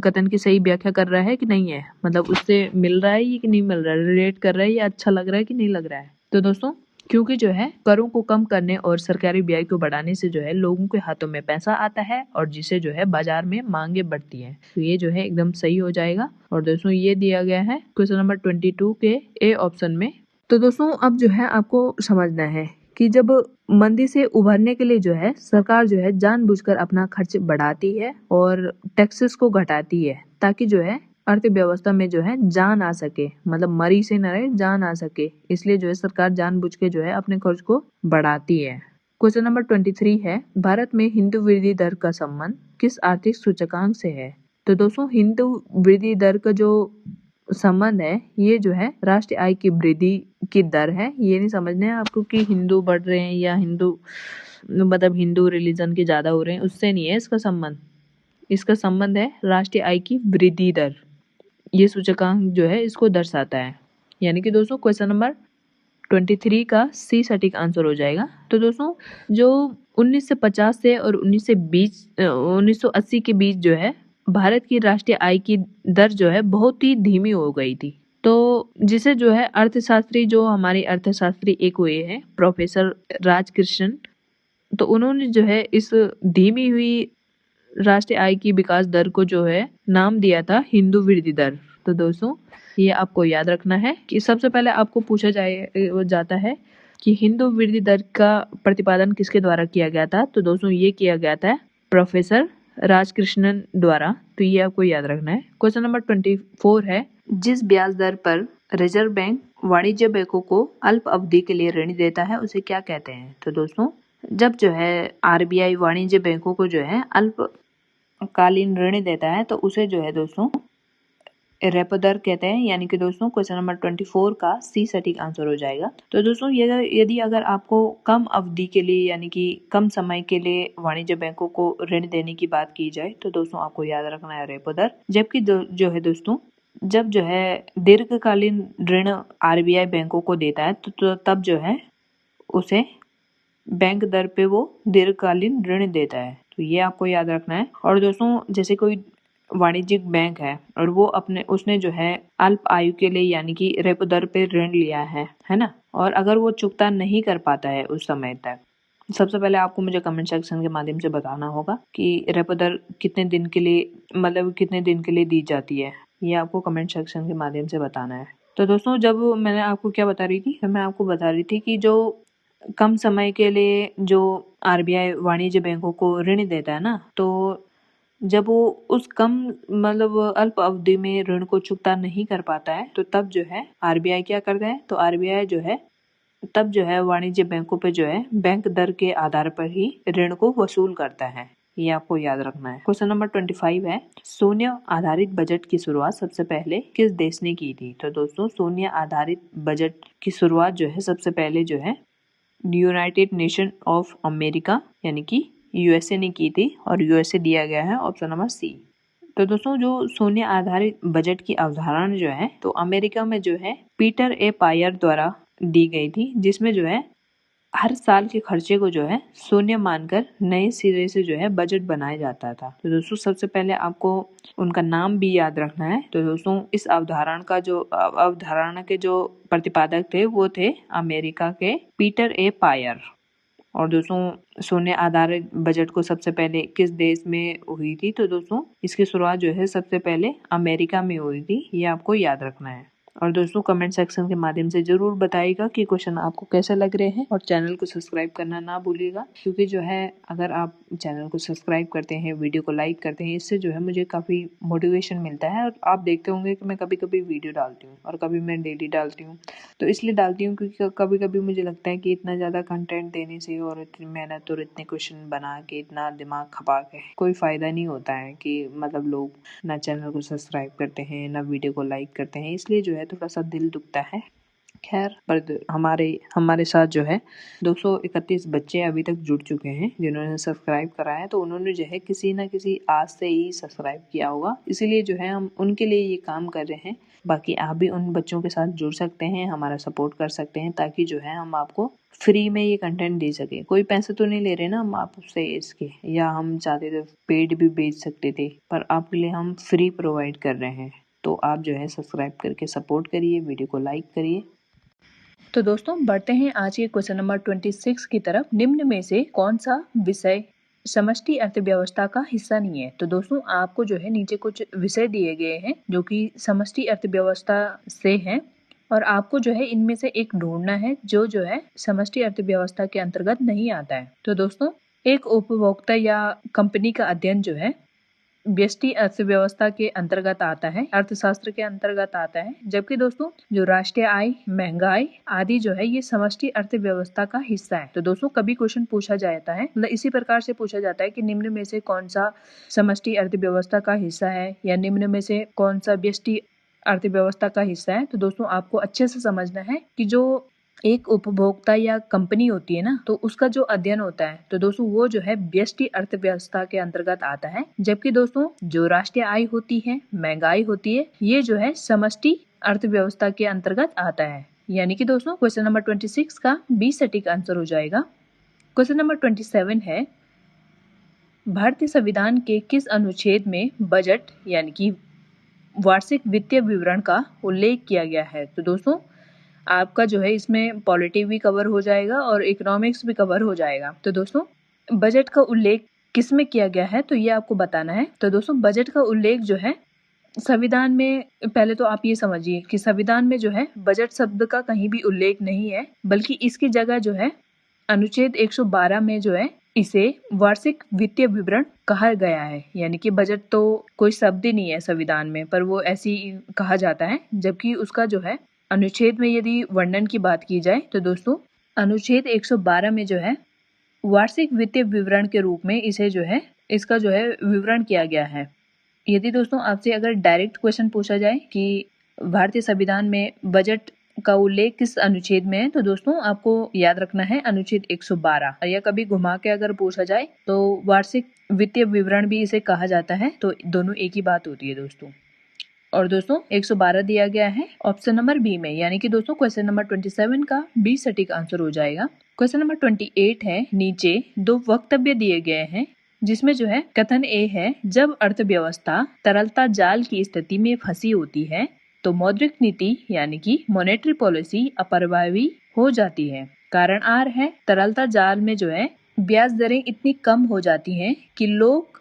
कथन की सही व्याख्या कर रहा है कि नहीं है, मतलब उससे मिल रहा है कि नहीं मिल रहा है, रिलेट कर रहा है या अच्छा लग रहा है कि नहीं लग रहा है। तो दोस्तों, क्योंकि जो है करों को कम करने और सरकारी व्यय को बढ़ाने से जो है लोगों के हाथों में पैसा आता है और जिससे जो है बाजार में मांगे बढ़ती है। तो ये जो है एकदम सही हो जाएगा। और दोस्तों, ये दिया गया है क्वेश्चन नंबर 22 के ए ऑप्शन में। तो दोस्तों, अब जो है आपको समझना है कि जब मंदी से उभरने के लिए जो है सरकार जो है जानबूझकर अपना खर्च बढ़ाती है और टैक्सेस को घटाती है, ताकि जो है अर्थव्यवस्था में जो है जान आ सके, मतलब मरी से न रहे, जान आ सके। इसलिए जो है सरकार जानबूझ के जो है अपने खर्च को बढ़ाती है। क्वेश्चन नंबर 23 है, भारत में हिंदू वृद्धि दर का संबंध किस आर्थिक सूचकांक से है? तो दोस्तों, हिंदू वृद्धि दर का जो संबंध है, ये जो है राष्ट्रीय आय की वृद्धि की दर है। ये नहीं समझना है आपको कि हिंदू बढ़ रहे हैं या हिंदू मतलब हिंदू रिलीजन के ज्यादा हो रहे हैं, उससे नहीं है इसका संबंध। इसका संबंध है राष्ट्रीय आय की वृद्धि दर। ये सूचकांक जो है इसको दर्शाता है। यानी कि दोस्तों, क्वेश्चन नंबर 23 का सी सटीक आंसर हो जाएगा। तो दोस्तों, जो 1950 से और 1980 के बीच जो है भारत की राष्ट्रीय आय की दर जो है बहुत ही धीमी हो गई थी। तो जिसे जो है अर्थशास्त्री, जो हमारे अर्थशास्त्री एक हुए हैं प्रोफेसर राजकृष्णन, तो उन्होंने जो है इस धीमी हुई राष्ट्रीय आय की विकास दर को जो है नाम दिया था हिंदू वृद्धि दर। तो दोस्तों, ये आपको याद रखना है कि सबसे पहले आपको पूछा जाता है कि हिंदू वृद्धि दर का प्रतिपादन किसके द्वारा किया गया था। तो दोस्तों, ये किया गया था प्रोफेसर राजकृष्णन द्वारा। तो ये आपको याद रखना है। क्वेश्चन नंबर 24 है, जिस ब्याज दर पर रिजर्व बैंक वाणिज्य बैंकों को अल्प अवधि के लिए ऋण देता है उसे क्या कहते हैं? तो दोस्तों, जब जो है आरबीआई वाणिज्य बैंकों को जो है अल्पकालीन ऋण देता है तो उसे जो है दोस्तों रेपो दर कहते हैं। यानी कि दोस्तों, क्वेश्चन नंबर 24 का सी सटीक आंसर हो जाएगा। तो दोस्तों, यदि अगर आपको कम अवधि के लिए यानी कि कम समय के लिए वाणिज्य बैंकों को ऋण देने की बात की जाए तो दोस्तों आपको याद रखना है रेपो दर। जबकि जो है दोस्तों, जब जो है दीर्घकालीन ऋण आरबीआई बैंकों को देता है तो तब जो है उसे बैंक दर पे वो दीर्घकालीन ऋण देता है। तो ये आपको याद रखना है। और दोस्तों, जैसे कोई वाणिज्यिक बैंक है और वो उसने जो है अल्प आयु के लिए यानी कि रेपो दर पे ऋण लिया है ना, और अगर वो चुकता नहीं कर पाता है उस समय तक, सबसे पहले आपको मुझे कमेंट सेक्शन के माध्यम से बताना होगा कि रेपो दर कितने दिन के लिए, मतलब कितने दिन के लिए दी जाती है। ये आपको कमेंट सेक्शन के माध्यम से बताना है। तो दोस्तों, जब मैंने आपको क्या बता रही थी, मैं आपको बता रही थी कि जो कम समय के लिए जो आरबीआई वाणिज्य बैंकों को ऋण देता है ना, तो जब वो उस कम मतलब अल्प अवधि में ऋण को चुकता नहीं कर पाता है तो तब जो है आरबीआई क्या करता है, तो आरबीआई जो है तब जो है वाणिज्य बैंकों पे जो है बैंक दर के आधार पर ही ऋण को वसूल करता है। ये आपको याद रखना है। क्वेश्चन नंबर 25 है, शून्य आधारित बजट की शुरुआत सबसे पहले किस देश ने की थी? तो दोस्तों, शून्य आधारित बजट की शुरुआत जो है सबसे पहले जो है यूनाइटेड नेशन ऑफ अमेरिका यानी कि यूएसए ने की थी और यूएसए दिया गया है ऑप्शन नंबर सी। तो दोस्तों, जो शून्य आधारित बजट की अवधारणा जो है तो अमेरिका में जो है पीटर ए पायर द्वारा दी गई थी, जिसमें जो है हर साल के खर्चे को जो है शून्य मानकर नए सिरे से जो है बजट बनाया जाता था। तो दोस्तों, सबसे पहले आपको उनका नाम भी याद रखना है। तो दोस्तों, इस अवधारणा के जो प्रतिपादक थे वो थे अमेरिका के पीटर ए पायर। और दोस्तों, शून्य आधारित बजट को सबसे पहले किस देश में हुई थी? तो दोस्तों, इसकी शुरुआत जो है सबसे पहले अमेरिका में हुई थी। ये आपको याद रखना है। और दोस्तों कमेंट सेक्शन के माध्यम से जरूर बताइएगा कि क्वेश्चन आपको कैसे लग रहे हैं, और चैनल को सब्सक्राइब करना ना भूलिएगा, क्योंकि जो है अगर आप चैनल को सब्सक्राइब करते हैं, वीडियो को लाइक करते हैं, इससे जो है मुझे काफ़ी मोटिवेशन मिलता है। और आप देखते होंगे कि मैं कभी कभी वीडियो डालती हूँ और कभी मैं डेली डालती हूँ, तो इसलिए डालती हूँ क्योंकि कभी कभी मुझे लगता है कि इतना ज़्यादा कंटेंट देने से और इतनी मेहनत और इतने क्वेश्चन बना के इतना दिमाग खपा के कोई फ़ायदा नहीं होता है, कि मतलब लोग ना चैनल को सब्सक्राइब करते हैं ना वीडियो को लाइक करते हैं, इसलिए जो है थोड़ा सा दिल दुखता है। खैर, पर हमारे साथ जो है 231 बच्चे अभी तक जुड़ चुके हैं जिन्होंने सब्सक्राइब करा है, तो उन्होंने जो है किसी ना किसी आज से ही सब्सक्राइब किया होगा, इसीलिए जो है हम उनके लिए ये काम कर रहे हैं। बाकी आप भी उन बच्चों के साथ जुड़ सकते हैं, हमारा सपोर्ट कर सकते हैं, ताकि जो है हम आपको फ्री में ये कंटेंट दे सके। कोई पैसे तो नहीं ले रहे ना हम आपसे इसके, या हम चाहते तो पेड भी बेच सकते थे, पर आपके लिए हम फ्री प्रोवाइड कर रहे हैं। तो आप जो है सब्सक्राइब करके सपोर्ट करिए, वीडियो को लाइक करिए। तो दोस्तों बढ़ते हैं आज के क्वेश्चन नंबर 26 की तरफ। निम्न में से कौन सा विषय समष्टि अर्थव्यवस्था का हिस्सा नहीं है? तो दोस्तों आपको जो है नीचे कुछ विषय दिए गए हैं जो कि समष्टि अर्थव्यवस्था से हैं, और आपको जो है इनमें से एक ढूंढना है जो है समष्टि अर्थव्यवस्था के अंतर्गत नहीं आता है। तो दोस्तों एक उपभोक्ता या कंपनी का अध्ययन जो है व्यष्टि अर्थव्यवस्था के अंतर्गत आता है, अर्थशास्त्र के अंतर्गत आता है, जबकि दोस्तों जो राष्ट्रीय आय, महंगाई आदि जो है ये समष्टि अर्थव्यवस्था का हिस्सा है। तो दोस्तों कभी क्वेश्चन पूछा जाता है, मतलब इसी प्रकार से पूछा जाता है कि निम्न में से कौन सा समष्टि अर्थव्यवस्था का हिस्सा है, या निम्न में से कौन सा व्यष्टि अर्थव्यवस्था का हिस्सा है। तो दोस्तों आपको अच्छे से समझना है कि जो एक उपभोक्ता या कंपनी होती है ना, तो उसका जो अध्ययन होता है, तो दोस्तों वो जो है व्यष्टि अर्थव्यवस्था के अंतर्गत आता है, जबकि दोस्तों जो राष्ट्रीय आय होती है, महंगाई होती है, ये जो है समष्टि अर्थव्यवस्था के अंतर्गत आता है। यानी कि दोस्तों क्वेश्चन नंबर 26 का बी सटीक आंसर हो जाएगा। क्वेश्चन नंबर 27 है, भारतीय संविधान के किस अनुच्छेद में बजट यानी कि वार्षिक वित्तीय विवरण का उल्लेख किया गया है? तो दोस्तों आपका जो है इसमें पॉलिटी भी कवर हो जाएगा और इकोनॉमिक्स भी कवर हो जाएगा। तो दोस्तों बजट का उल्लेख किस में किया गया है, तो ये आपको बताना है। तो दोस्तों बजट का उल्लेख जो है संविधान में, पहले तो आप ये समझिए कि संविधान में जो है बजट शब्द का कहीं भी उल्लेख नहीं है, बल्कि इसकी जगह जो है अनुच्छेद 112 में जो है इसे वार्षिक वित्तीय विवरण कहा गया है। यानी कि बजट तो कोई शब्द ही नहीं है संविधान में, पर वो ऐसी कहा जाता है, जबकि उसका जो है अनुच्छेद में यदि वर्णन की बात की जाए तो दोस्तों अनुच्छेद 112 में जो है वार्षिक वित्तीय विवरण के रूप में इसे जो है इसका जो है विवरण किया गया है। यदि दोस्तों आपसे अगर डायरेक्ट क्वेश्चन पूछा जाए कि भारतीय संविधान में बजट का उल्लेख किस अनुच्छेद में है, तो दोस्तों आपको याद रखना है अनुच्छेद 112। या कभी घुमा के अगर पूछा जाए तो वार्षिक वित्तीय विवरण भी इसे कहा जाता है, तो दोनों एक ही बात होती है दोस्तों। और दोस्तों 112 दिया गया है ऑप्शन नंबर बी में, यानी कि दोस्तों क्वेश्चन नंबर 27 का बी सटीक आंसर हो जाएगा। क्वेश्चन नंबर 28 है, नीचे दो वक्तव्य दिए गए हैं जिसमें जो है कथन ए है, जब अर्थव्यवस्था तरलता जाल की स्थिति में फंसी होती है तो मौद्रिक नीति यानी कि मॉनेटरी पॉलिसी अप्रभावी हो जाती है। कारण आर है, तरलता जाल में जो है ब्याज दरें इतनी कम हो जाती हैं कि लोग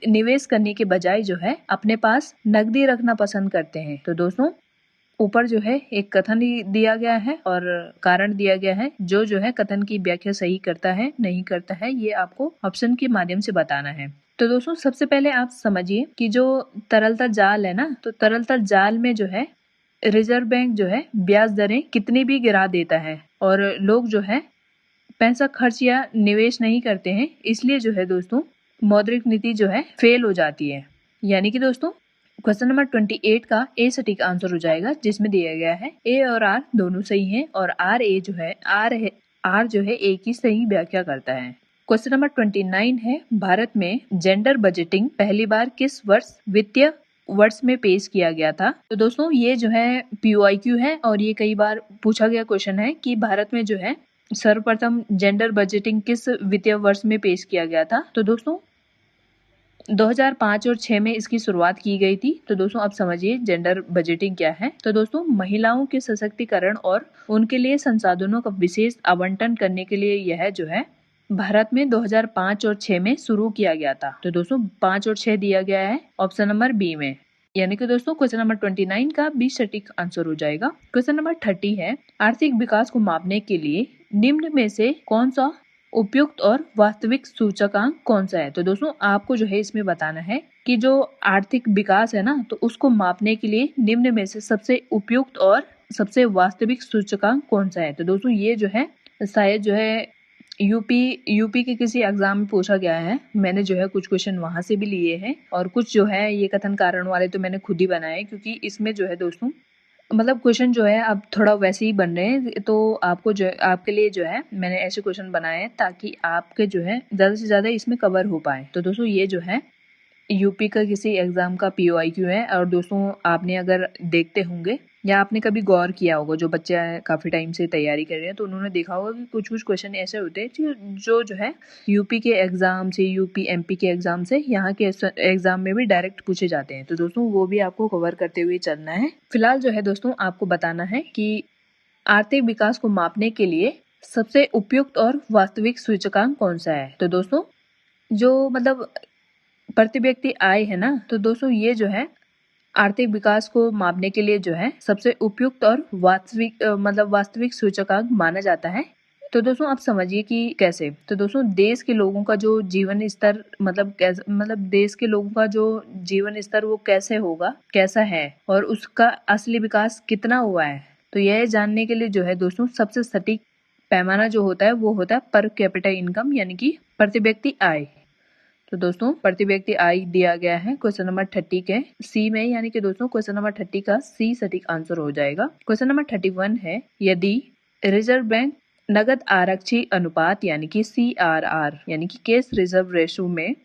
निवेश करने के बजाय जो है अपने पास नकदी रखना पसंद करते हैं। तो दोस्तों ऊपर जो है एक कथन दिया गया है और कारण दिया गया है, जो है कथन की व्याख्या सही करता है नहीं करता है, ये आपको ऑप्शन के माध्यम से बताना है। तो दोस्तों सबसे पहले आप समझिए कि जो तरलता जाल है ना, तो तरलता जाल में जो है रिजर्व बैंक जो है ब्याज दरें कितनी भी गिरा देता है और लोग जो है पैसा खर्च या निवेश नहीं करते हैं, इसलिए जो है दोस्तों मौद्रिक नीति जो है फेल हो जाती है। यानी कि दोस्तों क्वेश्चन नंबर 28 का ए सटीक आंसर हो जाएगा, जिसमें दिया गया है ए और आर दोनों सही हैं और आर जो है ए की सही व्याख्या करता है। क्वेश्चन नंबर 29 है, भारत में जेंडर बजटिंग पहली बार किस वित्तीय वर्ष में पेश किया गया था? तो दोस्तों ये जो है PYQ है और ये कई बार पूछा गया क्वेश्चन है कि भारत में जो है सर्वप्रथम जेंडर बजटिंग किस वित्तीय वर्ष में पेश किया गया था? तो दोस्तों 2005 और 6 में इसकी शुरुआत की गई थी। तो दोस्तों आप समझिए जेंडर बजटिंग क्या है। तो दोस्तों महिलाओं के सशक्तिकरण और उनके लिए संसाधनों का विशेष आवंटन करने के लिए यह जो है भारत में 2005 और 6 में शुरू किया गया था। तो दोस्तों 5 और 6 दिया गया है ऑप्शन नंबर बी में। यानी कि दोस्तों क्वेश्चन नंबर 29 का बी सटीक आंसर हो जाएगा। क्वेश्चन नंबर 30 है, आर्थिक विकास को मापने के लिए निम्न में से कौन सा उपयुक्त और वास्तविक सूचकांक कौन सा है। तो दोस्तों आपको जो है इसमें बताना है कि जो आर्थिक विकास है ना, तो उसको मापने के लिए निम्न में से सबसे उपयुक्त और सबसे वास्तविक सूचकांक कौन सा है। तो दोस्तों ये जो है शायद जो है यूपी के किसी एग्जाम में पूछा गया है। मैंने जो है कुछ क्वेश्चन वहां से भी लिए हैं और कुछ जो है ये कथन कारण वाले तो मैंने खुद ही बनाए, क्योंकि इसमें जो है दोस्तों मतलब क्वेश्चन जो है अब थोड़ा वैसे ही बन रहे हैं। तो आपको जो आपके लिए जो है मैंने ऐसे क्वेश्चन बनाए हैं ताकि आपके जो है ज्यादा से ज्यादा इसमें कवर हो पाए। तो दोस्तों ये जो है यूपी का किसी एग्जाम का POIQ है। और दोस्तों आपने अगर देखते होंगे या आपने कभी गौर किया होगा, जो बच्चे काफी टाइम से तैयारी कर रहे हैं तो उन्होंने देखा होगा कि कुछ क्वेश्चन ऐसे होते हैं जो है यूपी के एग्जाम से, यूपी MP के एग्जाम से यहाँ के एग्जाम में भी डायरेक्ट पूछे जाते हैं। तो दोस्तों वो भी आपको कवर करते हुए चलना है। फिलहाल जो है दोस्तों आपको बताना है कि आर्थिक विकास को मापने के लिए सबसे उपयुक्त और वास्तविक सूचकांक कौन सा है। तो दोस्तों जो मतलब प्रति व्यक्ति आय है ना, तो दोस्तों ये जो है आर्थिक विकास को मापने के लिए जो है सबसे उपयुक्त और वास्तविक सूचकांक माना जाता है। तो दोस्तों आप समझिए कि कैसे। तो दोस्तों देश के लोगों का जो जीवन स्तर देश के लोगों का जो जीवन स्तर वो कैसे होगा, कैसा है और उसका असली विकास कितना हुआ है, तो यह जानने के लिए जो है दोस्तों सबसे सटीक पैमाना जो होता है वो होता है पर कैपिटा इनकम, यानी कि प्रति व्यक्ति आय। तो दोस्तों प्रति व्यक्ति आय दिया गया है क्वेश्चन नंबर 30 के सी में, यानी कि दोस्तों क्वेश्चन नंबर 30 का सी सटीक आंसर हो जाएगा। क्वेश्चन नंबर 31 है, यदि रिजर्व बैंक नगद आरक्षी अनुपात यानी कि CRR यानी कि कैश रिजर्व रेशो में,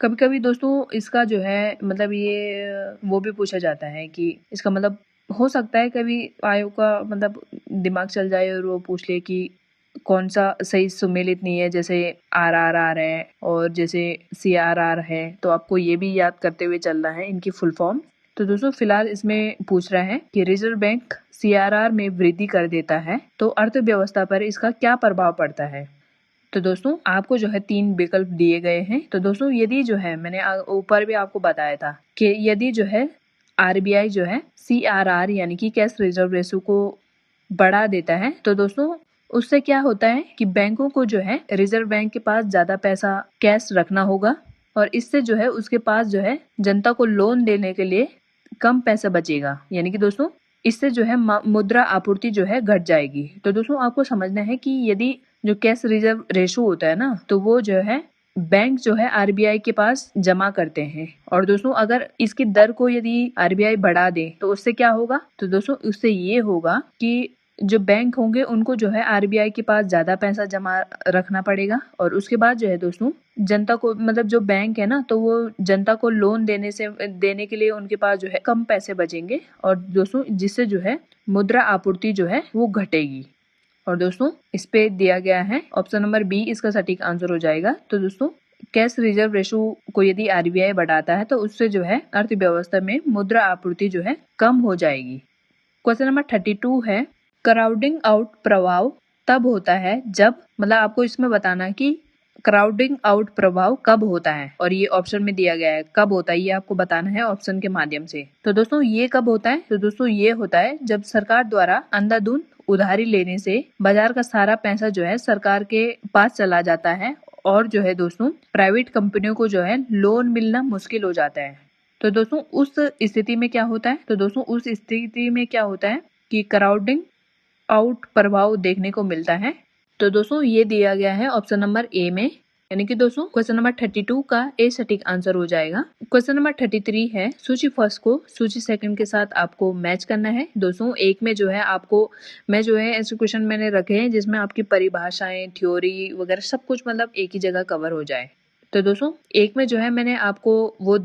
कभी कभी दोस्तों इसका जो है मतलब ये वो भी पूछा जाता है कि इसका मतलब हो सकता है कभी आयोग का मतलब दिमाग चल जाए और वो पूछ ले कि कौन सा सही सुमेलित नहीं है, जैसे RRR है और जैसे CRR है। तो आपको ये भी याद करते हुए चलना है इनकी फुल फॉर्म। तो दोस्तों फिलहाल इसमें पूछ रहा है कि रिजर्व बैंक CRR में वृद्धि कर देता है तो अर्थव्यवस्था पर इसका क्या प्रभाव पड़ता है। तो दोस्तों आपको जो है 3 विकल्प दिए गए हैं। तो दोस्तों यदि जो है मैंने ऊपर भी आपको बताया था कि यदि जो है RBI जो है CRR यानी कि कैश रिजर्व रेशो को बढ़ा देता है, तो दोस्तों उससे क्या होता है कि बैंकों को जो है रिजर्व बैंक के पास ज्यादा पैसा कैश रखना होगा और इससे जो है उसके पास जो है जनता को लोन देने के लिए कम पैसा बचेगा, यानी कि दोस्तों इससे जो है मुद्रा आपूर्ति जो है घट जाएगी। तो दोस्तों आपको समझना है कि यदि जो कैश रिजर्व रेशो होता है ना, तो वो जो है बैंक जो है RBI के पास जमा करते हैं। और दोस्तों अगर इसकी दर को यदि RBI बढ़ा दे तो उससे क्या होगा। तो दोस्तों उससे ये होगा कि जो बैंक होंगे उनको जो है RBI के पास ज्यादा पैसा जमा रखना पड़ेगा और उसके बाद जो है दोस्तों जनता को मतलब जो बैंक है ना, तो वो जनता को लोन देने के लिए उनके पास जो है कम पैसे बचेंगे और दोस्तों जिससे जो है मुद्रा आपूर्ति जो है वो घटेगी। और दोस्तों इस पे दिया गया है ऑप्शन नंबर बी इसका सटीक आंसर हो जाएगा। तो दोस्तों कैश रिजर्व रेशो को यदि RBI बढ़ाता है तो उससे जो है अर्थव्यवस्था में मुद्रा आपूर्ति जो है कम हो जाएगी। क्वेश्चन नंबर 32 है, क्राउडिंग आउट प्रभाव तब होता है जब, मतलब आपको इसमें बताना कि क्राउडिंग आउट प्रभाव कब होता है और ये ऑप्शन में दिया गया है कब होता है, ये आपको बताना है ऑप्शन के माध्यम से। तो दोस्तों ये कब होता है। तो दोस्तों ये होता है जब सरकार द्वारा अंधाधुंध उधारी लेने से बाजार का सारा पैसा जो है सरकार के पास चला जाता है और जो है दोस्तों प्राइवेट कंपनियों को जो है लोन मिलना मुश्किल हो जाता है। तो दोस्तों उस स्थिति में क्या होता है। तो दोस्तों उस स्थिति में क्या होता है कि क्राउडिंग आउट प्रभाव देखने को मिलता है। तो दोस्तों ये दिया गया है ऑप्शन नंबर ए में, यानी कि दोस्तों क्वेश्चन नंबर 32 का ए सटीक आंसर हो जाएगा। क्वेश्चन नंबर 33 है, सूची फर्स्ट को सूची सेकंड के साथ आपको मैच करना है। दोस्तों एक में जो है आपको मैं जो है ऐसे क्वेश्चन मैंने रखे हैं जिसमें आपकी परिभाषाएं, थ्योरी वगैरह सब कुछ मतलब एक ही जगह कवर हो जाए। तो दोस्तों एक में जो है मैंने आपको वो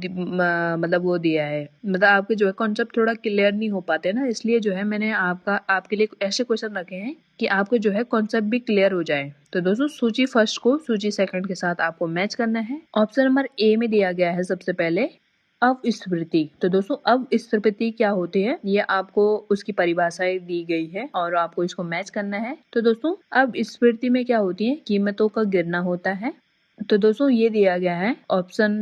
वो दिया है, मतलब आपके जो है कॉन्सेप्ट थोड़ा क्लियर नहीं हो पाते ना, इसलिए जो है मैंने आपके लिए ऐसे क्वेश्चन रखे हैं कि आपको जो है कॉन्सेप्ट भी क्लियर हो जाए। तो दोस्तों सूची फर्स्ट को सूची सेकंड के साथ आपको मैच करना है। ऑप्शन नंबर ए में दिया गया है सबसे पहले अवस्फीति। तो दोस्तों अवस्फीति क्या होती है ये आपको उसकी परिभाषाएं दी गई है और आपको इसको मैच करना है। तो दोस्तों अवस्फीति में क्या होती है, कीमतों का गिरना होता है। तो दोस्तों ये दिया गया है ऑप्शन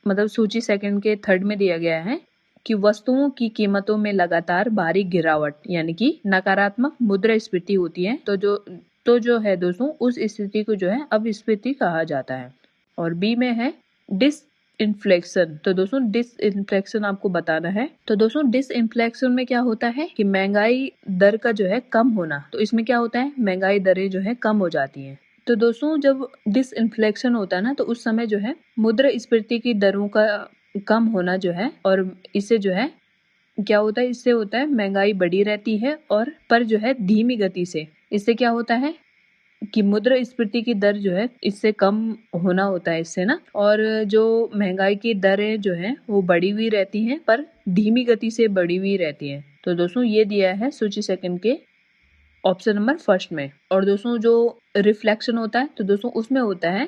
मतलब सूची सेकंड के थर्ड में दिया गया है कि वस्तुओं की कीमतों में लगातार भारी गिरावट यानी कि नकारात्मक मुद्रास्फीति होती है। तो जो है दोस्तों उस स्थिति को जो है अपस्फीति कहा जाता है। और बी में है डिसइंफ्लेशन। तो दोस्तों डिसइंफ्लेशन आपको बताना है। तो दोस्तों डिसइंफ्लेशन में क्या होता है कि महंगाई दर का जो है कम होना। तो इसमें क्या होता है, महंगाई दरें जो है कम हो जाती हैं। तो दोस्तों जब डिसइंफ्लेशन होता है ना, तो उस समय जो है मुद्रास्फीति की दरों का कम होना जो है, और इससे जो है क्या होता है, इससे होता है महंगाई बढ़ी रहती है और पर जो है धीमी गति से। इससे क्या होता है कि मुद्रास्फीति की दर जो है इससे कम होना होता है इससे ना, और जो महंगाई की दरें जो है वो बढ़ी हुई रहती हैं पर धीमी गति से बढ़ी हुई रहती हैं। तो दोस्तों ये दिया है सूची सेकंड के ऑप्शन नंबर फर्स्ट में। और दोस्तों जो रिफ्लेक्शन होता है, तो दोस्तों उसमें होता है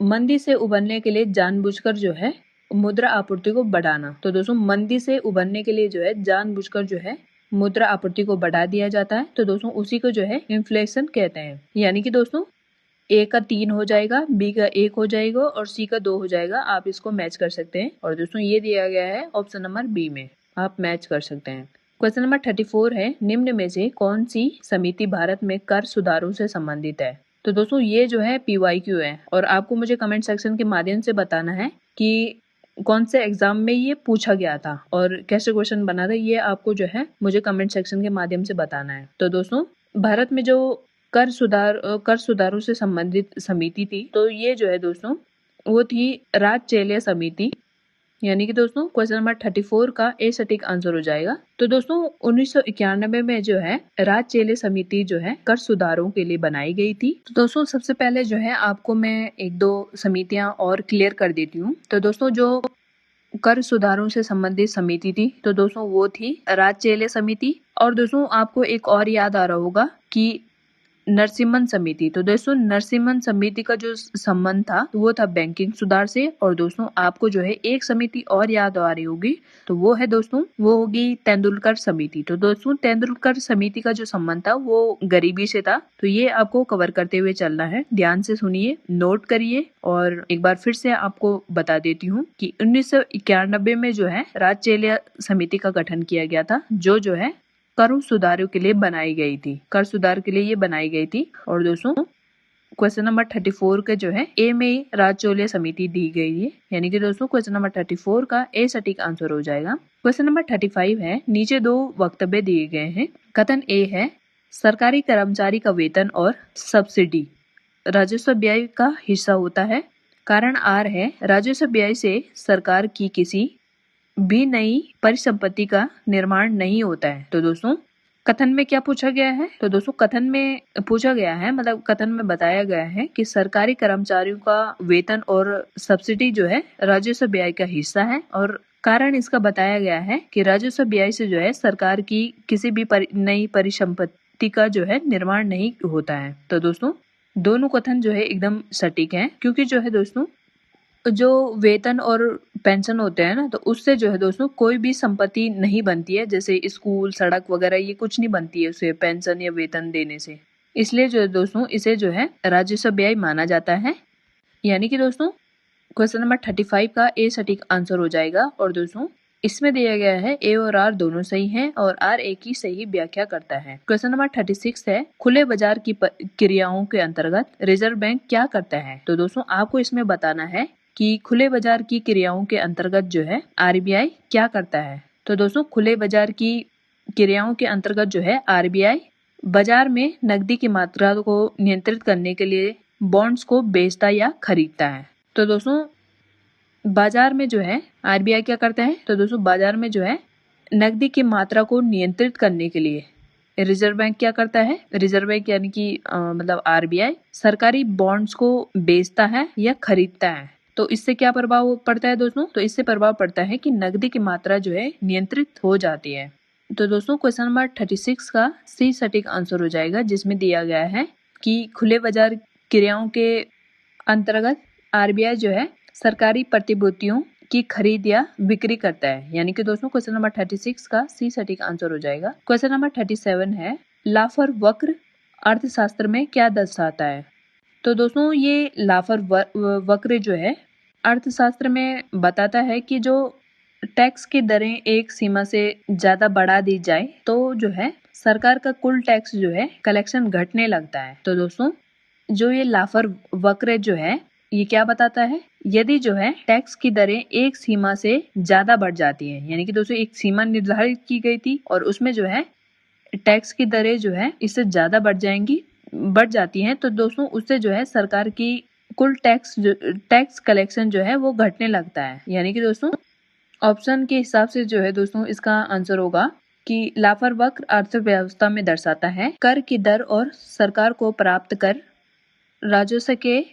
मंदी से उबरने के लिए जानबूझकर जो है मुद्रा आपूर्ति को बढ़ाना। तो दोस्तों मंदी से उबरने के लिए जो है जानबूझकर जो है मुद्रा आपूर्ति को बढ़ा दिया जाता है। तो दोस्तों उसी को जो है इन्फ्लेशन कहते हैं। यानी कि दोस्तों ए का 3 हो जाएगा, बी का 1 हो जाएगा और सी का 2 हो जाएगा। आप इसको मैच कर सकते हैं। और दोस्तों ये दिया गया है ऑप्शन नंबर बी में, आप मैच कर सकते हैं। क्वेश्चन नंबर 34 है, निम्न में से कौन सी समिति भारत में कर सुधारों से संबंधित है। तो दोस्तों ये जो है PYQ है और आपको मुझे कमेंट सेक्शन के माध्यम से बताना है कि कौन से एग्जाम में ये पूछा गया था और कैसे क्वेश्चन बना था, ये आपको जो है मुझे कमेंट सेक्शन के माध्यम से बताना है। तो दोस्तों भारत में जो कर सुधारों से संबंधित समिति थी, तो ये जो है दोस्तों वो थी राजचेले समिति। यानी कि दोस्तों क्वेश्चन नंबर 34 का ए सटीक आंसर हो जाएगा। तो दोस्तों 1991 में जो है राजचेले समिति जो है कर सुधारों के लिए बनाई गई थी। तो दोस्तों सबसे पहले जो है आपको मैं एक दो समितियां और क्लियर कर देती हूँ। तो दोस्तों जो कर सुधारों से संबंधित समिति थी, तो दोस्तों वो थी राजचेले समिति। और दोस्तों आपको एक और याद आ रहा होगा कि नरसिम्हन समिति। तो दोस्तों नरसिम्हन समिति का जो संबंध था वो था बैंकिंग सुधार से। और दोस्तों आपको जो है एक समिति और याद आ रही होगी, तो वो है दोस्तों वो होगी तेंदुलकर समिति। तो दोस्तों तेंदुलकर समिति का जो संबंध था वो गरीबी से था। तो ये आपको कवर करते हुए चलना है, ध्यान से सुनिए, नोट करिए। और एक बार फिर से आपको बता देती हूँ कि 1991 में जो है राजचेले समिति का गठन किया गया था, जो है कर सुधारों के लिए बनाई गई थी। कर सुधार के लिए ये बनाई गई थी। और दोस्तों क्वेश्चन नंबर 34 के जो है ए में राजचेले समिति दी गई है। यानी कि दोस्तों क्वेश्चन नंबर 34 का ए सटीक आंसर हो जाएगा। क्वेश्चन नंबर 35 है, नीचे दो वक्तव्य दिए गए हैं। कथन ए है, सरकारी कर्मचारी का वेतन और सब्सिडी राजस्व व्यय का हिस्सा होता है। कारण आर है, राजस्व व्यय से सरकार की किसी भी नई परिसंपत्ति का निर्माण नहीं होता है। तो दोस्तों कथन में क्या पूछा गया है, तो दोस्तों कथन में पूछा गया है, मतलब कथन में बताया गया है कि सरकारी कर्मचारियों का वेतन और सब्सिडी जो है राजस्व व्यय का हिस्सा है। और कारण इसका बताया गया है कि राजस्व व्यय से जो है सरकार की किसी भी नई परिसंपत्ति का जो है निर्माण नहीं होता है। तो दोस्तों दोनों कथन जो है एकदम सटीक है, क्योंकि जो है दोस्तों जो वेतन और पेंशन होते हैं ना, तो उससे जो है दोस्तों कोई भी संपत्ति नहीं बनती है। जैसे स्कूल, सड़क वगैरह ये कुछ नहीं बनती है उसे पेंशन या वेतन देने से। इसलिए जो है दोस्तों इसे जो है राजस्व व्यय माना जाता है। यानी कि दोस्तों क्वेश्चन नंबर 35 का ए सटीक आंसर हो जाएगा। और दोस्तों इसमें दिया गया है ए और आर दोनों सही हैं और आर ए की सही व्याख्या करता है। क्वेश्चन नंबर 36 है, खुले बाजार की क्रियाओं के अंतर्गत रिजर्व बैंक क्या करता है। तो दोस्तों आपको इसमें बताना है कि खुले बाजार की क्रियाओं के अंतर्गत जो है RBI क्या करता है। तो दोस्तों खुले बाजार की क्रियाओं के अंतर्गत जो है RBI बाजार में नकदी की मात्रा को नियंत्रित करने के लिए बॉन्ड्स को बेचता या खरीदता है। तो दोस्तों बाजार में जो है RBI क्या करता है, तो दोस्तों बाजार में जो है नकदी की मात्रा को नियंत्रित करने के लिए रिजर्व बैंक क्या करता है, रिजर्व बैंक यानी कि मतलब RBI सरकारी बॉन्ड्स को बेचता है या खरीदता है। तो इससे क्या प्रभाव पड़ता है दोस्तों, तो इससे प्रभाव पड़ता है कि नकदी की मात्रा जो है नियंत्रित हो जाती है। तो दोस्तों क्वेश्चन नंबर 36 का सी सटीक आंसर हो जाएगा, जिसमें दिया गया है कि खुले बाजार क्रियाओं के अंतर्गत RBI जो है सरकारी प्रतिभूतियों की खरीद या बिक्री करता है। यानी कि दोस्तों क्वेश्चन नंबर 36 का सी सटीक आंसर हो जाएगा। क्वेश्चन नंबर 37 है, लाफर वक्र अर्थशास्त्र में क्या दर्शाता है। तो दोस्तों ये लाफर वक्र जो है अर्थशास्त्र में बताता है कि जो टैक्स की दरें एक सीमा से ज्यादा बढ़ा दी जाए तो जो है सरकार का कुल टैक्स जो है कलेक्शन घटने लगता है। तो दोस्तों जो ये लाफर वक्र जो है ये क्या बताता है, यदि जो है टैक्स की दरें एक सीमा से ज्यादा बढ़ जाती है, यानी कि दोस्तों एक सीमा निर्धारित की गई थी और उसमें जो है टैक्स की दरें जो है इससे ज्यादा बढ़ जाती हैं, तो दोस्तों उससे जो है सरकार की कुल टैक्स कलेक्शन जो है वो घटने लगता है। यानी कि दोस्तों ऑप्शन के हिसाब से जो है दोस्तों इसका आंसर होगा कि लाफर वक्र अर्थव्यवस्था में दर्शाता है कर की दर और सरकार को प्राप्त कर राजस्व के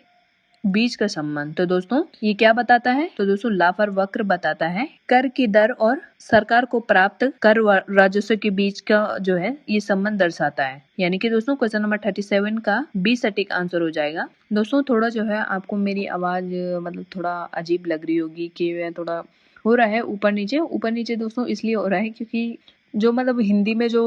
बीच का संबंध। तो दोस्तों ये क्या बताता है, तो दोस्तों लाफर वक्र बताता है कर की दर और सरकार को प्राप्त कर राजस्व के बीच का जो है ये संबंध दर्शाता है। यानी कि दोस्तों क्वेश्चन नंबर 37 का बी सटीक आंसर हो जाएगा। दोस्तों थोड़ा जो है आपको मेरी आवाज मतलब थोड़ा अजीब लग रही होगी कि मैं थोड़ा हो रहा है ऊपर नीचे दोस्तों इसलिए हो रहा है क्योंकि जो मतलब हिंदी में जो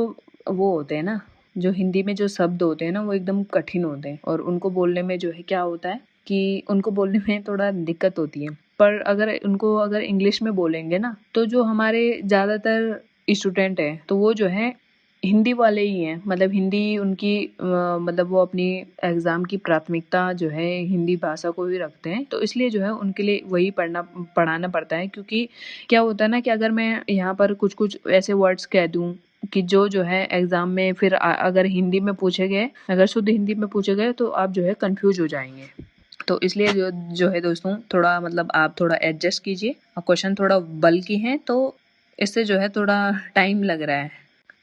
वो होते हैं ना, जो हिंदी में जो शब्द होते हैं ना वो एकदम कठिन होते हैं और उनको बोलने में जो है क्या होता है कि उनको बोलने में थोड़ा दिक्कत होती है। पर अगर इंग्लिश में बोलेंगे ना तो जो हमारे ज़्यादातर स्टूडेंट हैं तो वो जो है हिंदी वाले ही हैं, मतलब हिंदी उनकी मतलब वो अपनी एग्ज़ाम की प्राथमिकता जो है हिंदी भाषा को ही रखते हैं, तो इसलिए जो है उनके लिए वही पढ़ाना पड़ता है। क्योंकि क्या होता है ना कि अगर मैं यहाँ पर कुछ ऐसे वर्ड्स कह दूँ कि जो है एग्ज़ाम में फिर अगर हिंदी में पूछे गए, अगर शुद्ध हिंदी में पूछे गए तो आप जो है कंफ्यूज हो जाएंगे। तो इसलिए जो है दोस्तों थोड़ा मतलब आप थोड़ा एडजस्ट कीजिए और क्वेश्चन थोड़ा बल्कि हैं तो इससे जो है थोड़ा टाइम लग रहा है,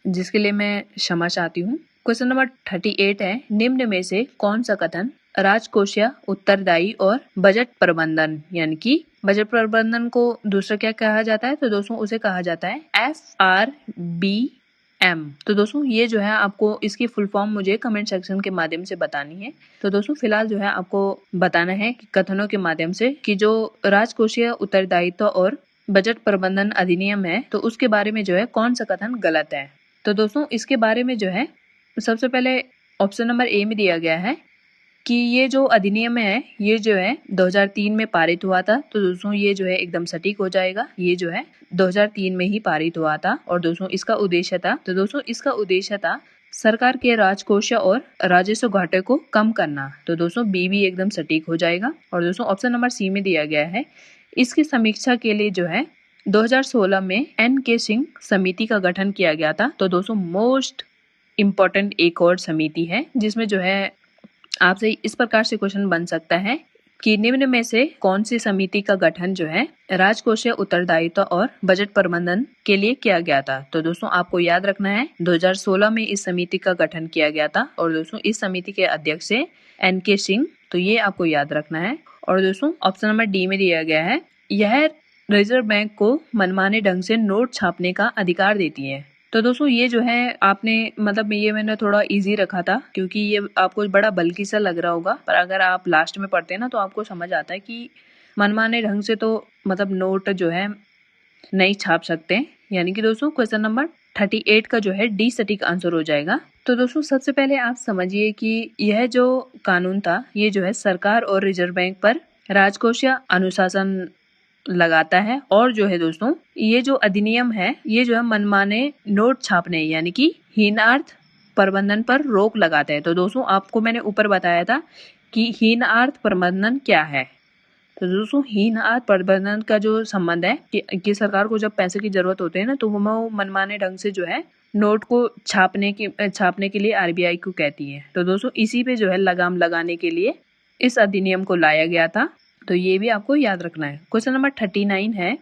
जिसके लिए मैं क्षमा चाहती हूँ। क्वेश्चन नंबर 38 है, निम्न में से कौन सा कथन राजकोषीय उत्तरदायी और बजट प्रबंधन, यानी कि बजट प्रबंधन को दूसरा क्या कहा जाता है, तो दोस्तों उसे कहा जाता है FRBM। तो दोस्तों ये जो है आपको इसकी फुल फॉर्म मुझे कमेंट सेक्शन के माध्यम से बतानी है। तो दोस्तों फिलहाल जो है आपको बताना है कि कथनों के माध्यम से कि जो राजकोषीय उत्तरदायित्व और बजट प्रबंधन अधिनियम है तो उसके बारे में जो है कौन सा कथन गलत है। तो दोस्तों इसके बारे में जो है सबसे पहले ऑप्शन नंबर ए में दिया गया है कि ये जो अधिनियम है ये जो है 2003 में पारित हुआ था। तो दोस्तों ये जो है एकदम सटीक हो जाएगा, ये जो है 2003 में ही पारित हुआ था। और दोस्तों इसका उद्देश्य था, तो दोस्तों इसका उद्देश्य था सरकार के राजकोष और राजस्व घाटे को कम करना। तो दोस्तों बी भी एकदम सटीक हो जाएगा। और दोस्तों ऑप्शन नंबर सी में दिया गया है, इसकी समीक्षा के लिए जो है 2016 में NK सिंह समिति का गठन किया गया था। तो दोस्तों मोस्ट इम्पोर्टेंट एक और समिति है जिसमें जो है आपसे इस प्रकार से क्वेश्चन बन सकता है कि निम्न में से कौन सी समिति का गठन जो है राजकोषीय उत्तरदायित्व और बजट प्रबंधन के लिए किया गया था। तो दोस्तों आपको याद रखना है 2016 में इस समिति का गठन किया गया था और दोस्तों इस समिति के अध्यक्ष है NK सिंह, तो ये आपको याद रखना है। और दोस्तों ऑप्शन नंबर डी में दिया गया है, यह रिजर्व बैंक को मनमाने ढंग से नोट छापने का अधिकार देती है। तो दोस्तों ये जो है आपने मतलब ये मैंने थोड़ा इजी रखा था क्योंकि ये आपको बड़ा बल्कि सा लग रहा होगा, पर अगर आप लास्ट में पढ़ते हैं ना तो आपको समझ आता है कि मनमाने ढंग से तो मतलब नोट जो है नहीं छाप सकते। यानी कि दोस्तों क्वेश्चन नंबर 38 का जो है डी सटीक आंसर हो जाएगा। तो दोस्तों सबसे पहले आप समझिए कि यह जो कानून था ये जो है सरकार और रिजर्व बैंक पर राजकोषीय अनुशासन लगाता है और जो है दोस्तों ये जो अधिनियम है ये जो है मनमाने नोट छापने यानी कि हीनार्थ प्रबंधन पर रोक लगाता है। तो दोस्तों आपको मैंने ऊपर बताया था कि हीनार्थ प्रबंधन क्या है। तो दोस्तों हीनार्थ प्रबंधन का जो संबंध है कि सरकार को जब पैसे की जरूरत होती है ना तो वो मनमाने ढंग से जो है नोट को छापने के लिए RBI को कहती है। तो दोस्तों इसी पे जो है लगाम लगाने के लिए इस अधिनियम को लाया गया था, तो ये भी आपको याद रखना है। क्वेश्चन नंबर 39 है,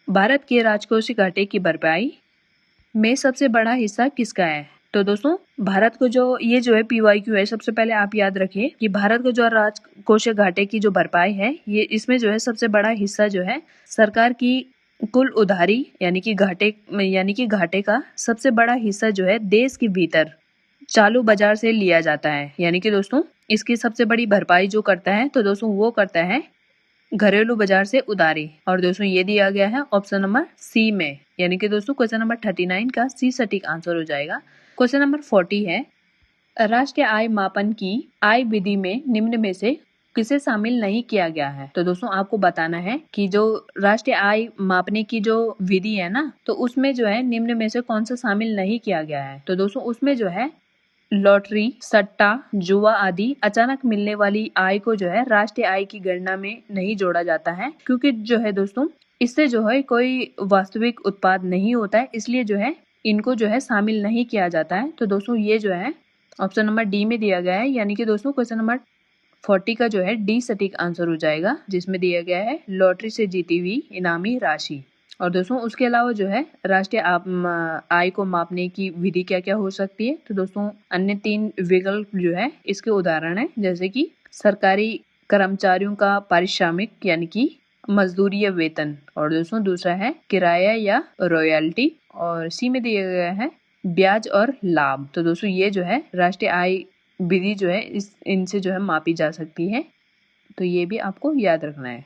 भारत के राजकोषीय घाटे की भरपाई में सबसे बड़ा हिस्सा किसका है। तो दोस्तों भारत को जो ये जो है PYQ है, सबसे पहले आप याद रखिए कि भारत को जो राजकोषीय घाटे की जो भरपाई है ये इसमें जो है सबसे बड़ा हिस्सा जो है सरकार की कुल उधारी यानी कि घाटे का सबसे बड़ा हिस्सा जो है देश के भीतर चालू बाजार से लिया जाता है। यानी कि दोस्तों इसकी सबसे बड़ी भरपाई जो करता है तो दोस्तों वो करता है घरेलू बाजार से उधारी। और दोस्तों ये दिया गया है ऑप्शन नंबर सी में, यानी कि दोस्तों क्वेश्चन नंबर 39 का सी सटीक आंसर हो जाएगा। क्वेश्चन नंबर 40 है, राष्ट्रीय आय मापन की आय विधि में निम्न में से किसे शामिल नहीं किया गया है। तो दोस्तों आपको बताना है कि जो राष्ट्रीय आय मापने की जो विधि है ना, तो उसमें जो है निम्न में से कौन सा शामिल नहीं किया गया है। तो दोस्तों उसमें जो है लॉटरी, सट्टा, जुआ आदि अचानक मिलने वाली आय को जो है राष्ट्रीय आय की गणना में नहीं जोड़ा जाता है, क्योंकि जो है दोस्तों इससे जो है कोई वास्तविक उत्पाद नहीं होता है, इसलिए जो है इनको जो है शामिल नहीं किया जाता है। तो दोस्तों ये जो है ऑप्शन नंबर डी में दिया गया है, यानी कि दोस्तों क्वेश्चन नंबर 40 का जो है डी सटीक आंसर हो जाएगा, जिसमें दिया गया है लॉटरी से जीती हुई इनामी राशि। और दोस्तों उसके अलावा जो है राष्ट्रीय आय को मापने की विधि क्या क्या हो सकती है। तो दोस्तों अन्य 3 विकल्प जो है इसके उदाहरण है, जैसे कि सरकारी कर्मचारियों का पारिश्रमिक यानी कि मजदूरी या वेतन, और दोस्तों दूसरा है किराया या रॉयल्टी, और सी में दिया गया है ब्याज और लाभ। तो दोस्तों ये जो है राष्ट्रीय आय विधि जो है इनसे जो है मापी जा सकती है, तो ये भी आपको याद रखना है।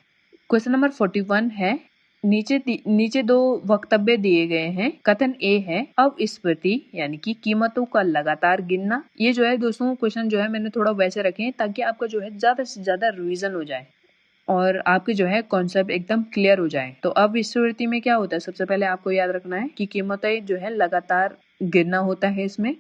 क्वेश्चन नंबर 41 है, नीचे 2 वक्तव्य दिए गए हैं। कथन ए है अपस्फीति यानी कि कीमतों का लगातार गिरना। ये जो है दोस्तों क्वेश्चन जो है मैंने थोड़ा वैसे रखे हैं ताकि आपका जो है ज्यादा से ज्यादा रिवीजन हो जाए और आपके जो है कॉन्सेप्ट एकदम क्लियर हो जाए। तो अपस्फीति में क्या होता है, सबसे पहले आपको याद रखना है कि कीमतें जो है लगातार गिरना होता है इसमें।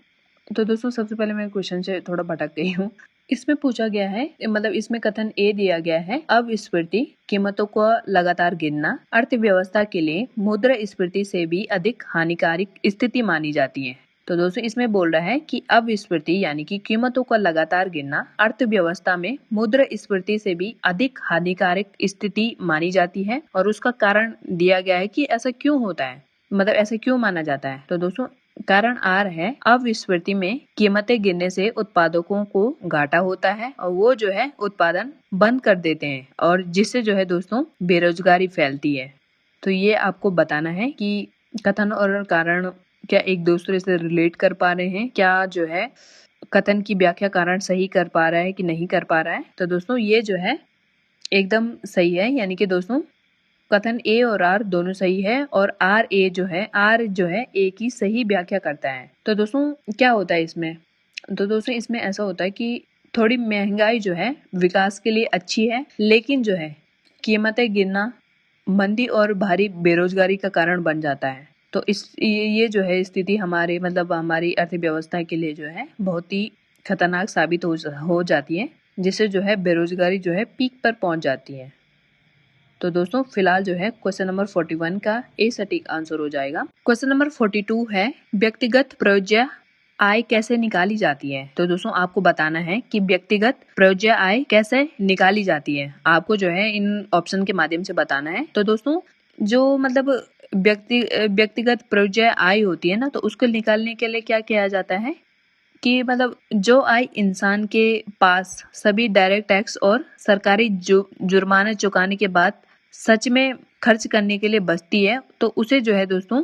तो दोस्तों सबसे पहले मैं क्वेश्चन से थोड़ा भटक गई हूँ। इसमें पूछा गया है, मतलब इसमें कथन ए दिया गया है अपस्फीति कीमतों का लगातार गिरना अर्थव्यवस्था के लिए मुद्रास्फीति से भी अधिक हानिकारक स्थिति मानी जाती है। तो दोस्तों इसमें बोल रहा है कि अपस्फीति यानी कि कीमतों का लगातार गिरना अर्थव्यवस्था में मुद्रास्फीति से भी अधिक हानिकारक स्थिति मानी जाती है, और उसका कारण दिया गया है कि ऐसा क्यों होता है, मतलब ऐसा क्यों माना जाता है। तो दोस्तों कारण आर है अपस्फीति में कीमतें गिरने से उत्पादकों को घाटा होता है और वो जो है उत्पादन बंद कर देते हैं, और जिससे जो है दोस्तों बेरोजगारी फैलती है। तो ये आपको बताना है कि कथन और कारण क्या एक दूसरे से रिलेट कर पा रहे हैं, क्या जो है कथन की व्याख्या कारण सही कर पा रहा है कि नहीं कर पा रहा है। तो दोस्तों ये जो है एकदम सही है, यानी कि दोस्तों कथन ए और आर दोनों सही है, और आर जो है ए की सही व्याख्या करता है। तो दोस्तों क्या होता है इसमें, तो दोस्तों इसमें ऐसा होता है कि थोड़ी महंगाई जो है विकास के लिए अच्छी है, लेकिन जो है कीमतें गिरना मंदी और भारी बेरोजगारी का कारण बन जाता है। तो ये जो है स्थिति हमारे मतलब हमारी अर्थव्यवस्था के लिए जो है बहुत ही खतरनाक साबित हो जाती है, जिससे जो है बेरोजगारी जो है पीक पर पहुंच जाती है। तो दोस्तों फिलहाल जो है क्वेश्चन नंबर 41 का ए सटीक आंसर हो जाएगा। क्वेश्चन नंबर 42 है व्यक्तिगत प्रयोज्य आय कैसे निकाली जाती है। तो दोस्तों आपको बताना है कि व्यक्तिगत प्रयोज्य आय कैसे निकाली जाती है, आपको जो है इन ऑप्शन के माध्यम से बताना है। तो दोस्तों जो मतलब व्यक्तिगत प्रयोज्य आय होती है ना, तो उसको निकालने के लिए क्या किया जाता है कि मतलब जो आय इंसान के पास सभी डायरेक्ट टैक्स और सरकारी जुर्माना चुकाने के बाद सच में खर्च करने के लिए बचती है, तो उसे जो है दोस्तों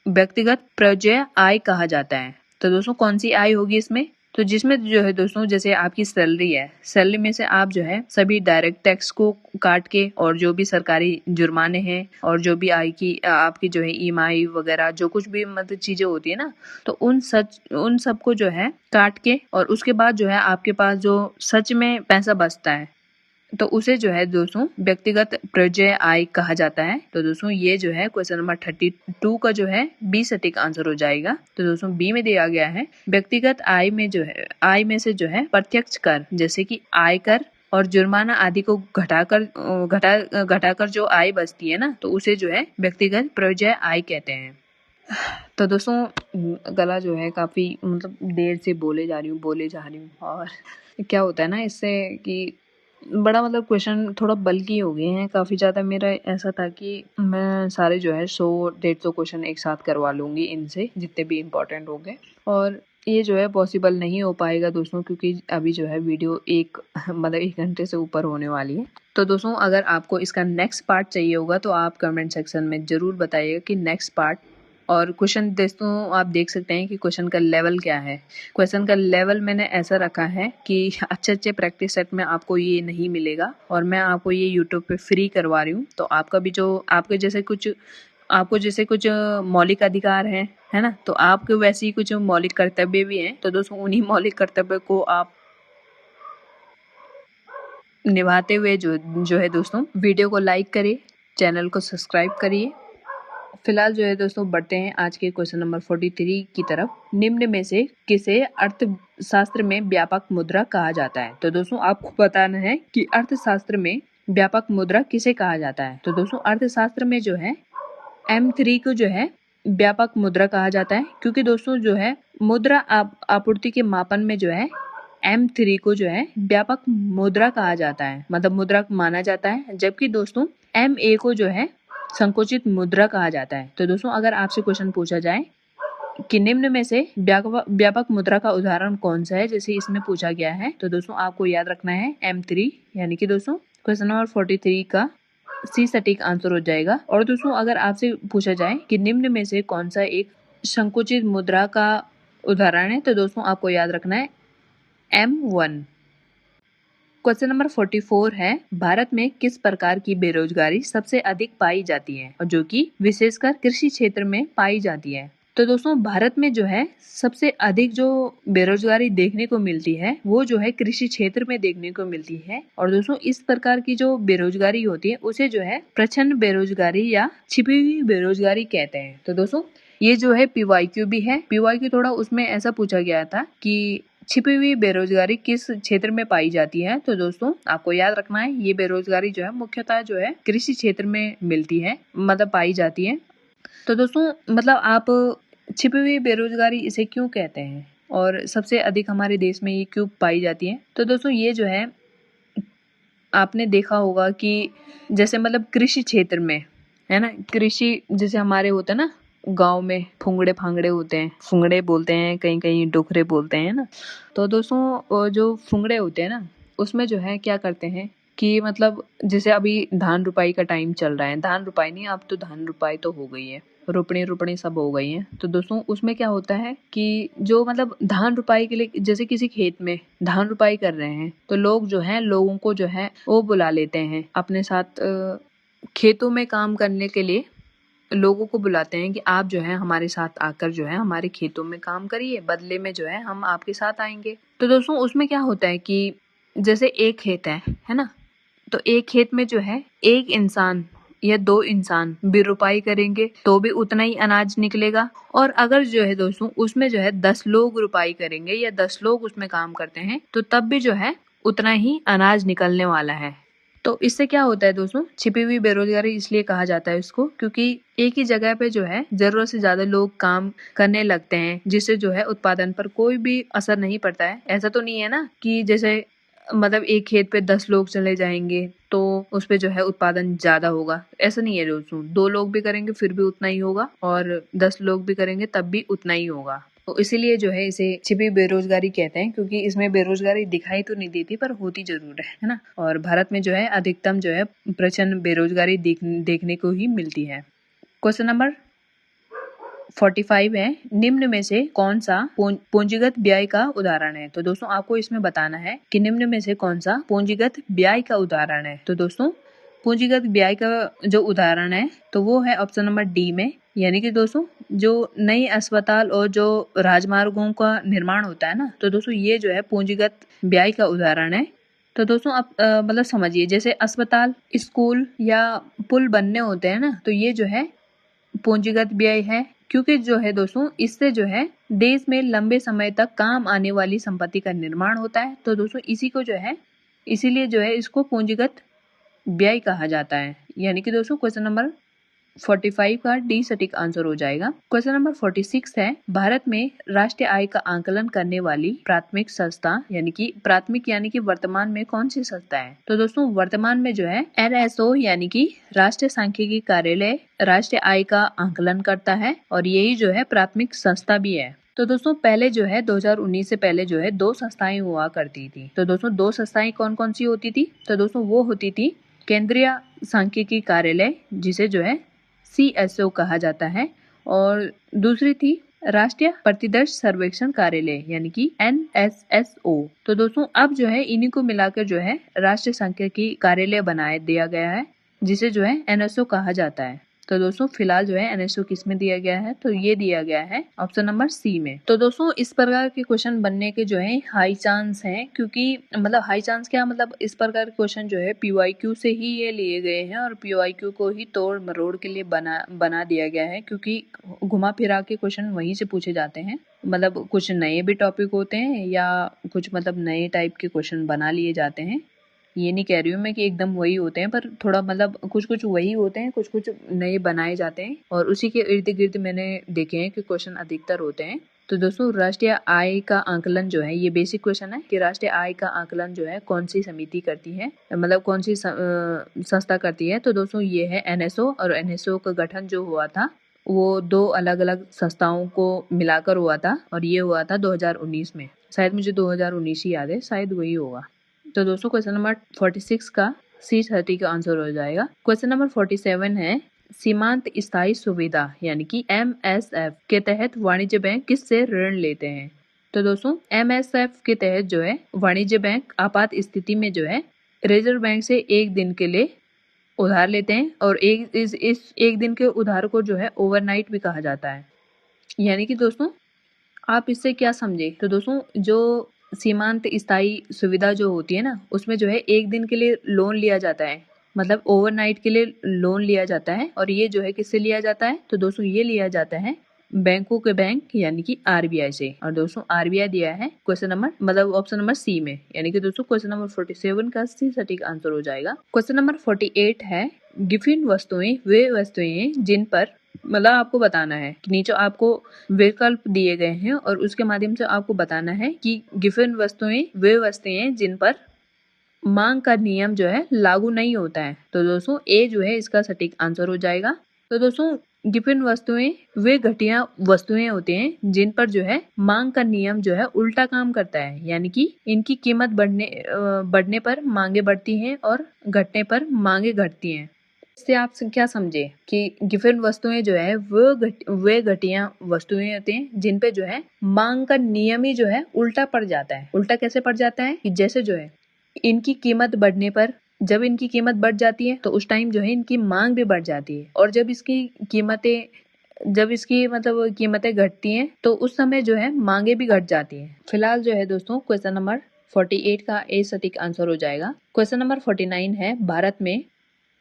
व्यक्तिगत प्रयोज्य आय कहा जाता है। तो दोस्तों कौन सी आय होगी इसमें, तो जिसमें जो है दोस्तों जैसे आपकी सैलरी है, सैलरी में से आप जो है सभी डायरेक्ट टैक्स को काट के और जो भी सरकारी जुर्माने हैं और जो भी आय की आपकी जो है ईएमआई वगैरह जो कुछ भी मतलब चीजें होती है ना, तो उन सबको जो है काट के और उसके बाद जो है आपके पास जो सच में पैसा बचता है, तो उसे जो है दोस्तों व्यक्तिगत प्रयोज्य आय कहा जाता है। तो दोस्तों ये जो है क्वेश्चन नंबर 32 का जो है बी सटीक आंसर हो जाएगा। तो दोस्तों बी में दिया गया है व्यक्तिगत आय में जो है आय में से जो है प्रत्यक्ष कर जैसे कि आयकर और जुर्माना आदि को घटाकर जो आय बचती है ना, तो उसे जो है व्यक्तिगत प्रयोज्य आय कहते हैं। तो दोस्तों गला जो है काफी मतलब देर से बोले जा रही हूँ और क्या होता है ना इससे कि बड़ा मतलब क्वेश्चन थोड़ा बल्कि हो गए हैं काफ़ी ज़्यादा। मेरा ऐसा था कि मैं सारे जो है 100-150 क्वेश्चन एक साथ करवा लूँगी इनसे, जितने भी इम्पोर्टेंट होंगे, और ये जो है पॉसिबल नहीं हो पाएगा दोस्तों, क्योंकि अभी जो है वीडियो मतलब 1 घंटे से ऊपर होने वाली है। तो दोस्तों अगर आपको इसका नेक्स्ट पार्ट चाहिए होगा तो आप कमेंट सेक्शन में ज़रूर बताइएगा कि नेक्स्ट पार्ट। और क्वेश्चन दोस्तों आप देख सकते हैं कि क्वेश्चन का लेवल क्या है। क्वेश्चन का लेवल मैंने ऐसा रखा है कि अच्छे प्रैक्टिस सेट में आपको ये नहीं मिलेगा, और मैं आपको ये यूट्यूब पे फ्री करवा रही हूँ। तो आपका भी जो आपको जैसे कुछ मौलिक अधिकार है ना, तो आपके वैसे ही कुछ मौलिक कर्तव्य भी हैं। तो दोस्तों उन्हीं मौलिक कर्तव्य को आप निभाते हुए जो है दोस्तों वीडियो को लाइक करिए, चैनल को सब्सक्राइब करिए। फिलहाल जो है दोस्तों बढ़ते हैं आज के क्वेश्चन नंबर 43 की तरफ। निम्न में से किसे अर्थशास्त्र में व्यापक मुद्रा कहा जाता है? तो दोस्तों आपको बताना है कि अर्थशास्त्र में व्यापक मुद्रा किसे कहा जाता है। तो दोस्तों अर्थशास्त्र में जो है M3 को जो है व्यापक मुद्रा कहा जाता है, क्योंकि दोस्तों जो है मुद्रा आपूर्ति के मापन में जो है M3 को जो है व्यापक मुद्रा कहा जाता है, मतलब मुद्रा माना जाता है, जबकि दोस्तों MA को जो है संकुचित मुद्रा कहा जाता है। तो दोस्तों अगर आपसे क्वेश्चन पूछा जाए कि निम्न में से व्यापक मुद्रा का उदाहरण कौन सा है, जैसे इसमें पूछा गया है, तो दोस्तों आपको याद रखना है M3, यानी कि दोस्तों क्वेश्चन नंबर 43 का सी सटीक आंसर हो जाएगा। और दोस्तों अगर आपसे पूछा जाए कि निम्न में से कौन सा एक संकुचित मुद्रा का उदाहरण है, तो दोस्तों आपको याद रखना है M1। क्वेश्चन नंबर 44 है, भारत में किस प्रकार की बेरोजगारी सबसे अधिक पाई जाती है और जो कि विशेषकर कृषि क्षेत्र में पाई जाती है? तो दोस्तों भारत में जो है सबसे अधिक जो बेरोजगारी देखने को मिलती है वो जो है कृषि क्षेत्र में देखने को मिलती है। और दोस्तों इस प्रकार की जो बेरोजगारी होती है उसे जो है प्रच्छन्न बेरोजगारी या छिपी हुई बेरोजगारी कहते हैं। तो दोस्तों ये जो है PYQ भी है, PYQ थोड़ा उसमें ऐसा पूछा गया था कि छिपी हुई बेरोजगारी किस क्षेत्र में पाई जाती है। तो दोस्तों आपको याद रखना है ये बेरोजगारी जो है मुख्यतः जो है कृषि क्षेत्र में मिलती है, मतलब पाई जाती है। तो दोस्तों मतलब आप छिपी हुई बेरोजगारी इसे क्यों कहते हैं और सबसे अधिक हमारे देश में ये क्यों पाई जाती है? तो दोस्तों ये जो है आपने देखा होगा कि जैसे मतलब कृषि क्षेत्र में है ना, कृषि जैसे हमारे होता है ना गांव में फुंगड़े फांगड़े होते हैं, फुंगड़े बोलते हैं, कहीं कहीं डोखरे बोलते हैं ना। तो दोस्तों जो फुंगड़े होते हैं ना उसमें जो है क्या करते हैं कि मतलब जैसे अभी धान रुपाई का टाइम चल रहा है, धान रुपाई नहीं, अब तो धान रुपाई तो हो गई है, रोपणी सब हो गई हैं। तो दोस्तों उसमें क्या होता है कि जो मतलब धान रुपाई के लिए जैसे किसी खेत में धान रुपाई कर रहे हैं तो लोग जो है लोगों को जो है वो बुला लेते हैं अपने साथ खेतों में काम करने के लिए, लोगों को बुलाते हैं कि आप जो है हमारे साथ आकर जो है हमारे खेतों में काम करिए, बदले में जो है हम आपके साथ आएंगे। तो दोस्तों उसमें क्या होता है कि जैसे एक खेत है ना, तो एक खेत में जो है एक इंसान या दो इंसान भी रुपाई करेंगे तो भी उतना ही अनाज निकलेगा। और अगर जो है दोस्तों उसमें जो है 10 लोग रुपाई करेंगे या 10 लोग उसमें काम करते हैं तो तब भी जो है उतना ही अनाज निकलने वाला है। तो इससे क्या होता है दोस्तों, छिपी हुई बेरोजगारी इसलिए कहा जाता है इसको क्योंकि एक ही जगह पे जो है जरूरत से ज्यादा लोग काम करने लगते हैं, जिससे जो है उत्पादन पर कोई भी असर नहीं पड़ता है। ऐसा तो नहीं है ना कि जैसे मतलब एक खेत पे 10 लोग चले जाएंगे तो उस पे जो है उत्पादन ज्यादा होगा, ऐसा नहीं है दोस्तों। 2 लोग भी करेंगे फिर भी उतना ही होगा और 10 लोग भी करेंगे तब भी उतना ही होगा। तो इसीलिए जो है इसे छिपी बेरोजगारी कहते हैं, क्योंकि इसमें बेरोजगारी दिखाई तो नहीं देती पर होती जरूर है ना। और भारत में जो है अधिकतम जो है प्रचंड बेरोजगारी देखने को ही मिलती है। क्वेश्चन नंबर 45 है, निम्न में से कौन सा पूंजीगत व्यय का उदाहरण है? तो दोस्तों आपको इसमें बताना है कि निम्न में से कौन सा पूंजीगत व्यय का उदाहरण है। तो दोस्तों पूंजीगत व्यय का जो उदाहरण है तो वो है ऑप्शन नंबर डी में, यानी कि दोस्तों जो नई अस्पताल और जो राजमार्गों का निर्माण होता है ना, तो दोस्तों ये जो है पूंजीगत व्यय का उदाहरण है। तो दोस्तों आप मतलब समझिए जैसे अस्पताल, स्कूल या पुल बनने होते हैं ना, तो ये जो है पूंजीगत व्यय है, क्योंकि जो है दोस्तों इससे जो है देश में लंबे समय तक काम आने वाली संपत्ति का निर्माण होता है। तो दोस्तों इसी को जो है इसीलिए जो है इसको पूंजीगत व्यय कहा जाता है, यानी कि दोस्तों क्वेश्चन नंबर 45 का डी सटीक आंसर हो जाएगा। क्वेश्चन नंबर 46 है, भारत में राष्ट्रीय आय का आकलन करने वाली प्राथमिक संस्था यानी कि वर्तमान में कौन सी संस्था है? तो दोस्तों वर्तमान में जो है NSO यानी कि राष्ट्रीय सांख्यिकी कार्यालय राष्ट्रीय आय का आकलन करता है और यही जो है प्राथमिक संस्था भी है। तो दोस्तों पहले जो है 2019 से पहले जो है 2 संस्थाएं हुआ करती थी। तो दोस्तों 2 संस्थाएं कौन कौन सी होती थी? तो दोस्तों वो होती थी केंद्रीय सांख्यिकी कार्यालय जिसे जो है CSO कहा जाता है, और दूसरी थी राष्ट्रीय प्रतिदर्श सर्वेक्षण कार्यालय यानी कि NSSO। तो दोस्तों अब जो है इन्हीं को मिलाकर जो है राष्ट्रीय सांख्यिकी कार्यालय बनाया दिया गया है जिसे जो है NSO कहा जाता है। तो दोस्तों फिलहाल जो है NSO किस में दिया गया है, तो ये दिया गया है ऑप्शन नंबर सी में। तो दोस्तों इस प्रकार के क्वेश्चन बनने के जो है हाई चांस हैं, क्योंकि मतलब हाई चांस क्या मतलब इस प्रकार के क्वेश्चन जो है PYQ से ही ये लिए गए हैं और PYQ को ही तोड़ मरोड़ के लिए बना दिया गया है, क्योंकि घुमा फिरा के क्वेश्चन वहीं से पूछे जाते हैं। मतलब कुछ नए भी टॉपिक होते हैं या कुछ मतलब नए टाइप के क्वेश्चन बना लिए जाते हैं। ये नहीं कह रही हूँ मैं कि एकदम वही होते हैं, पर थोड़ा मतलब कुछ कुछ वही होते हैं, कुछ कुछ नए बनाए जाते हैं और उसी के इर्द गिर्द मैंने देखे हैं कि क्वेश्चन अधिकतर होते हैं। तो दोस्तों राष्ट्रीय आय का आकलन जो है, ये बेसिक क्वेश्चन है कि राष्ट्रीय आय का आकलन जो है कौन सी समिति करती है, मतलब कौन सी संस्था करती है। तो दोस्तों ये है NSO, और NSO का गठन जो हुआ था वो 2 अलग अलग संस्थाओं को मिलाकर हुआ था और ये हुआ था 2019 में। शायद मुझे 2019 ही याद है, शायद वही होगा। तो दोस्तों क्वेश्चन नंबर 46 का C30 का आंसर हो जाएगा। क्वेश्चन नंबर 47 है सीमांत स्थायी सुविधा यानी कि MSF के तहत वाणिज्य बैंक किससे ऋण लेते हैं। तो दोस्तों MSF के तहत जो है वाणिज्य बैंक आपात स्थिति में जो है रिजर्व बैंक से 1 दिन के लिए उधार लेते हैं और इस 1 दिन के उधार को जो है ओवरनाइट भी कहा जाता है। यानी कि दोस्तों आप इससे क्या समझे, तो दोस्तों जो सीमांत स्थायी सुविधा जो होती है ना, उसमें जो है 1 दिन के लिए लोन लिया जाता है, मतलब ओवरनाइट के लिए लोन लिया जाता है। और ये जो है किससे लिया जाता है, तो दोस्तों ये लिया जाता है बैंकों के बैंक यानी कि RBI से। और दोस्तों RBI दिया है क्वेश्चन नंबर मतलब ऑप्शन नंबर सी में, यानी कि दोस्तों क्वेश्चन नंबर 47 का सी सटीक आंसर हो जाएगा। क्वेश्चन नंबर 48 है गिफिन वस्तुएं वे वस्तुएं जिन पर मतलब आपको बताना है कि नीचे आपको विकल्प दिए गए हैं और उसके माध्यम से आपको बताना है कि गिफिन वस्तुएं वे वस्तुएं जिन पर मांग का नियम जो है लागू नहीं होता है। तो दोस्तों ए जो है इसका सटीक आंसर हो जाएगा। तो दोस्तों गिफिन वस्तुएं वे घटिया वस्तुएं होते हैं जिन पर जो है मांग का नियम जो है उल्टा काम करता है, यानी कि इनकी कीमत बढ़ने पर मांगे बढ़ती हैं और घटने पर मांगे घटती हैं। इससे आप क्या समझे कि गिफिन वस्तुएं जो है वे घटिया वस्तुएं होते हैं जिन पे जो है मांग का नियम ही जो है उल्टा पड़ जाता है। उल्टा कैसे पड़ जाता है कि जैसे जो है इनकी कीमत बढ़ने पर, जब इनकी कीमत बढ़ जाती है तो उस टाइम जो है इनकी मांग भी बढ़ जाती है, और जब इसकी कीमतें घटती हैं तो उस समय जो है मांगे भी घट जाती हैं। फिलहाल जो है दोस्तों क्वेश्चन नंबर 48 का ए सटीक आंसर हो जाएगा। क्वेश्चन नंबर 49 है भारत में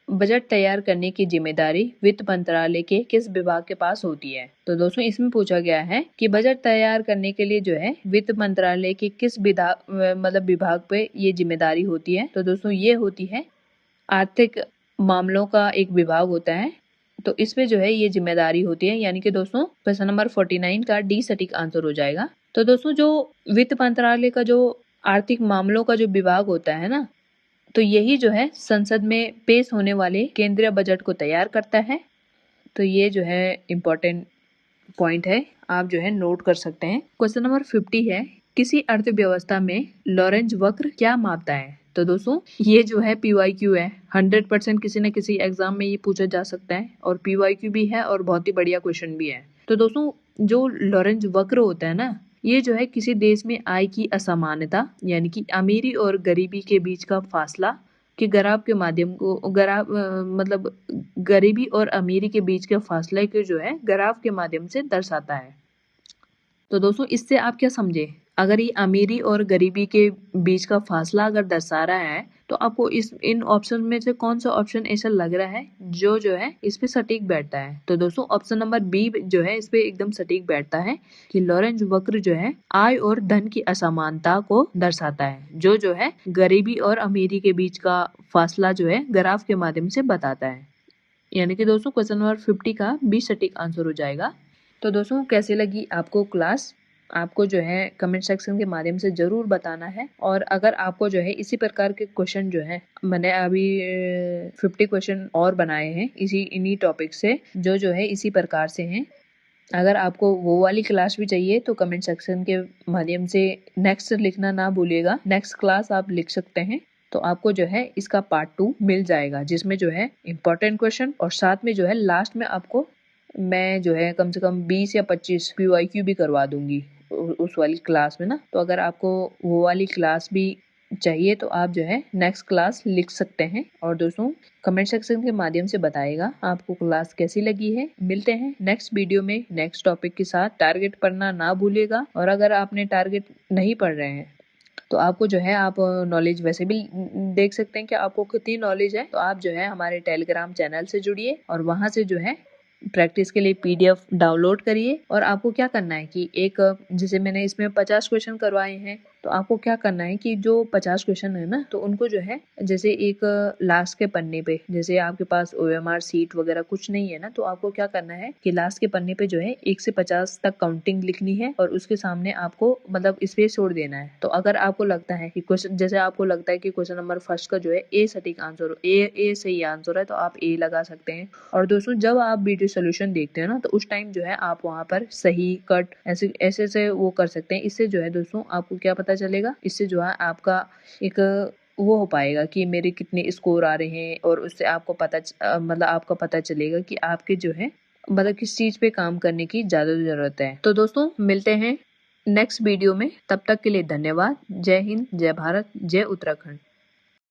बजट तैयार करने की जिम्मेदारी वित्त मंत्रालय के किस विभाग के पास होती है। तो दोस्तों इसमें पूछा गया है कि बजट तैयार करने के लिए जो है वित्त मंत्रालय के किस विभाग पे ये जिम्मेदारी होती है। तो दोस्तों ये होती है आर्थिक मामलों का एक विभाग होता है, तो इसमें जो है ये जिम्मेदारी होती है, यानी कि दोस्तों क्वेश्चन नंबर 49 का डी सटीक आंसर हो जाएगा। तो दोस्तों जो वित्त मंत्रालय का जो आर्थिक मामलों का जो विभाग होता है ना, तो यही जो है संसद में पेश होने वाले केंद्रीय बजट को तैयार करता है। तो ये जो है इम्पोर्टेंट पॉइंट है, आप जो है नोट कर सकते हैं। क्वेश्चन नंबर 50 है किसी अर्थव्यवस्था में लॉरेंज वक्र क्या मापता है। तो दोस्तों ये जो है PYQ है, 100% किसी न किसी एग्जाम में ये पूछा जा सकता है और PYQ भी है और बहुत ही बढ़िया क्वेश्चन भी है। तो दोस्तों जो लॉरेंज वक्र होता है ना, ये जो है किसी देश में आय की असमानता यानी कि अमीरी और गरीबी के बीच का फासला के ग्राफ के माध्यम को गरीबी और अमीरी के बीच के फासले के जो है ग्राफ के माध्यम से दर्शाता है। तो दोस्तों इससे आप क्या समझे, अगर ये अमीरी और गरीबी के बीच का फासला अगर दर्शा रहा है तो आपको इन ऑप्शन में से कौन सा ऑप्शन ऐसा लग रहा है जो है इस पे सटीक बैठता है। तो दोस्तों ऑप्शन नंबर बी जो है इस पे एकदम सटीक बैठता है कि लॉरेंज वक्र जो है आय और धन की असमानता को दर्शाता है, जो है गरीबी और अमीरी के बीच का फासला जो है ग्राफ के माध्यम से बताता है। यानी कि दोस्तों क्वेश्चन नंबर 50 का बी सटीक आंसर हो जाएगा। तो दोस्तों कैसे लगी आपको क्लास, आपको जो है कमेंट सेक्शन के माध्यम से जरूर बताना है। और अगर आपको जो है इसी प्रकार के क्वेश्चन जो है, मैंने अभी 50 क्वेश्चन और बनाए हैं इन्हीं टॉपिक से जो है इसी प्रकार से हैं। अगर आपको वो वाली क्लास भी चाहिए तो कमेंट सेक्शन के माध्यम से नेक्स्ट लिखना ना भूलिएगा, नेक्स्ट क्लास आप लिख सकते हैं। तो आपको जो है इसका पार्ट 2 मिल जाएगा जिसमें जो है इम्पोर्टेंट क्वेश्चन और साथ में जो है लास्ट में आपको मैं जो है कम से कम 20 या 25 PYQ भी करवा दूंगी उस वाली क्लास में ना। तो अगर आपको वो वाली क्लास भी चाहिए तो आप जो है नेक्स्ट क्लास लिख सकते हैं और दोस्तों कमेंट सेक्शन के माध्यम से बताइएगा आपको क्लास कैसी लगी है। मिलते हैं नेक्स्ट वीडियो में नेक्स्ट टॉपिक के साथ। टारगेट पढ़ना ना भूलिएगा और अगर आपने टारगेट नहीं पढ़ रहे हैं तो आपको जो है आप नॉलेज वैसे भी देख सकते हैं कि आपको कितनी नॉलेज है। तो आप जो है हमारे टेलीग्राम चैनल से जुड़िए और वहां से जो है प्रैक्टिस के लिए पीडीएफ डाउनलोड करिए। और आपको क्या करना है कि एक जैसे मैंने इसमें 50 क्वेश्चन करवाए हैं तो आपको क्या करना है कि जो 50 क्वेश्चन है ना तो उनको जो है जैसे एक लास्ट के पन्ने पे, जैसे आपके पास ओएमआर सीट वगैरह कुछ नहीं है ना तो आपको क्या करना है कि लास्ट के पन्ने पे जो है 1 से 50 तक काउंटिंग लिखनी है और उसके सामने आपको मतलब स्पेस छोड़ देना है। तो अगर आपको लगता है कि क्वेश्चन जैसे आपको लगता है कि क्वेश्चन नंबर फर्स्ट का जो है ए सटीक आंसर ए सही आंसर है तो आप ए लगा सकते हैं। और दोस्तों जब आप वीडियो सोल्यूशन देखते हैं ना तो उस टाइम जो है आप वहाँ पर सही कट ऐसे ऐसे से वो कर सकते हैं। इससे जो है दोस्तों आपको क्या पता चलेगा, इससे जो है आपका एक वो हो पाएगा कि मेरे कितने स्कोर आ रहे हैं और उससे आपको पता मतलब आपका पता चलेगा कि आपके जो है मतलब किस चीज पे काम करने की ज्यादा जरूरत है। तो दोस्तों मिलते हैं नेक्स्ट वीडियो में, तब तक के लिए धन्यवाद। जय हिंद, जय भारत, जय उत्तराखंड।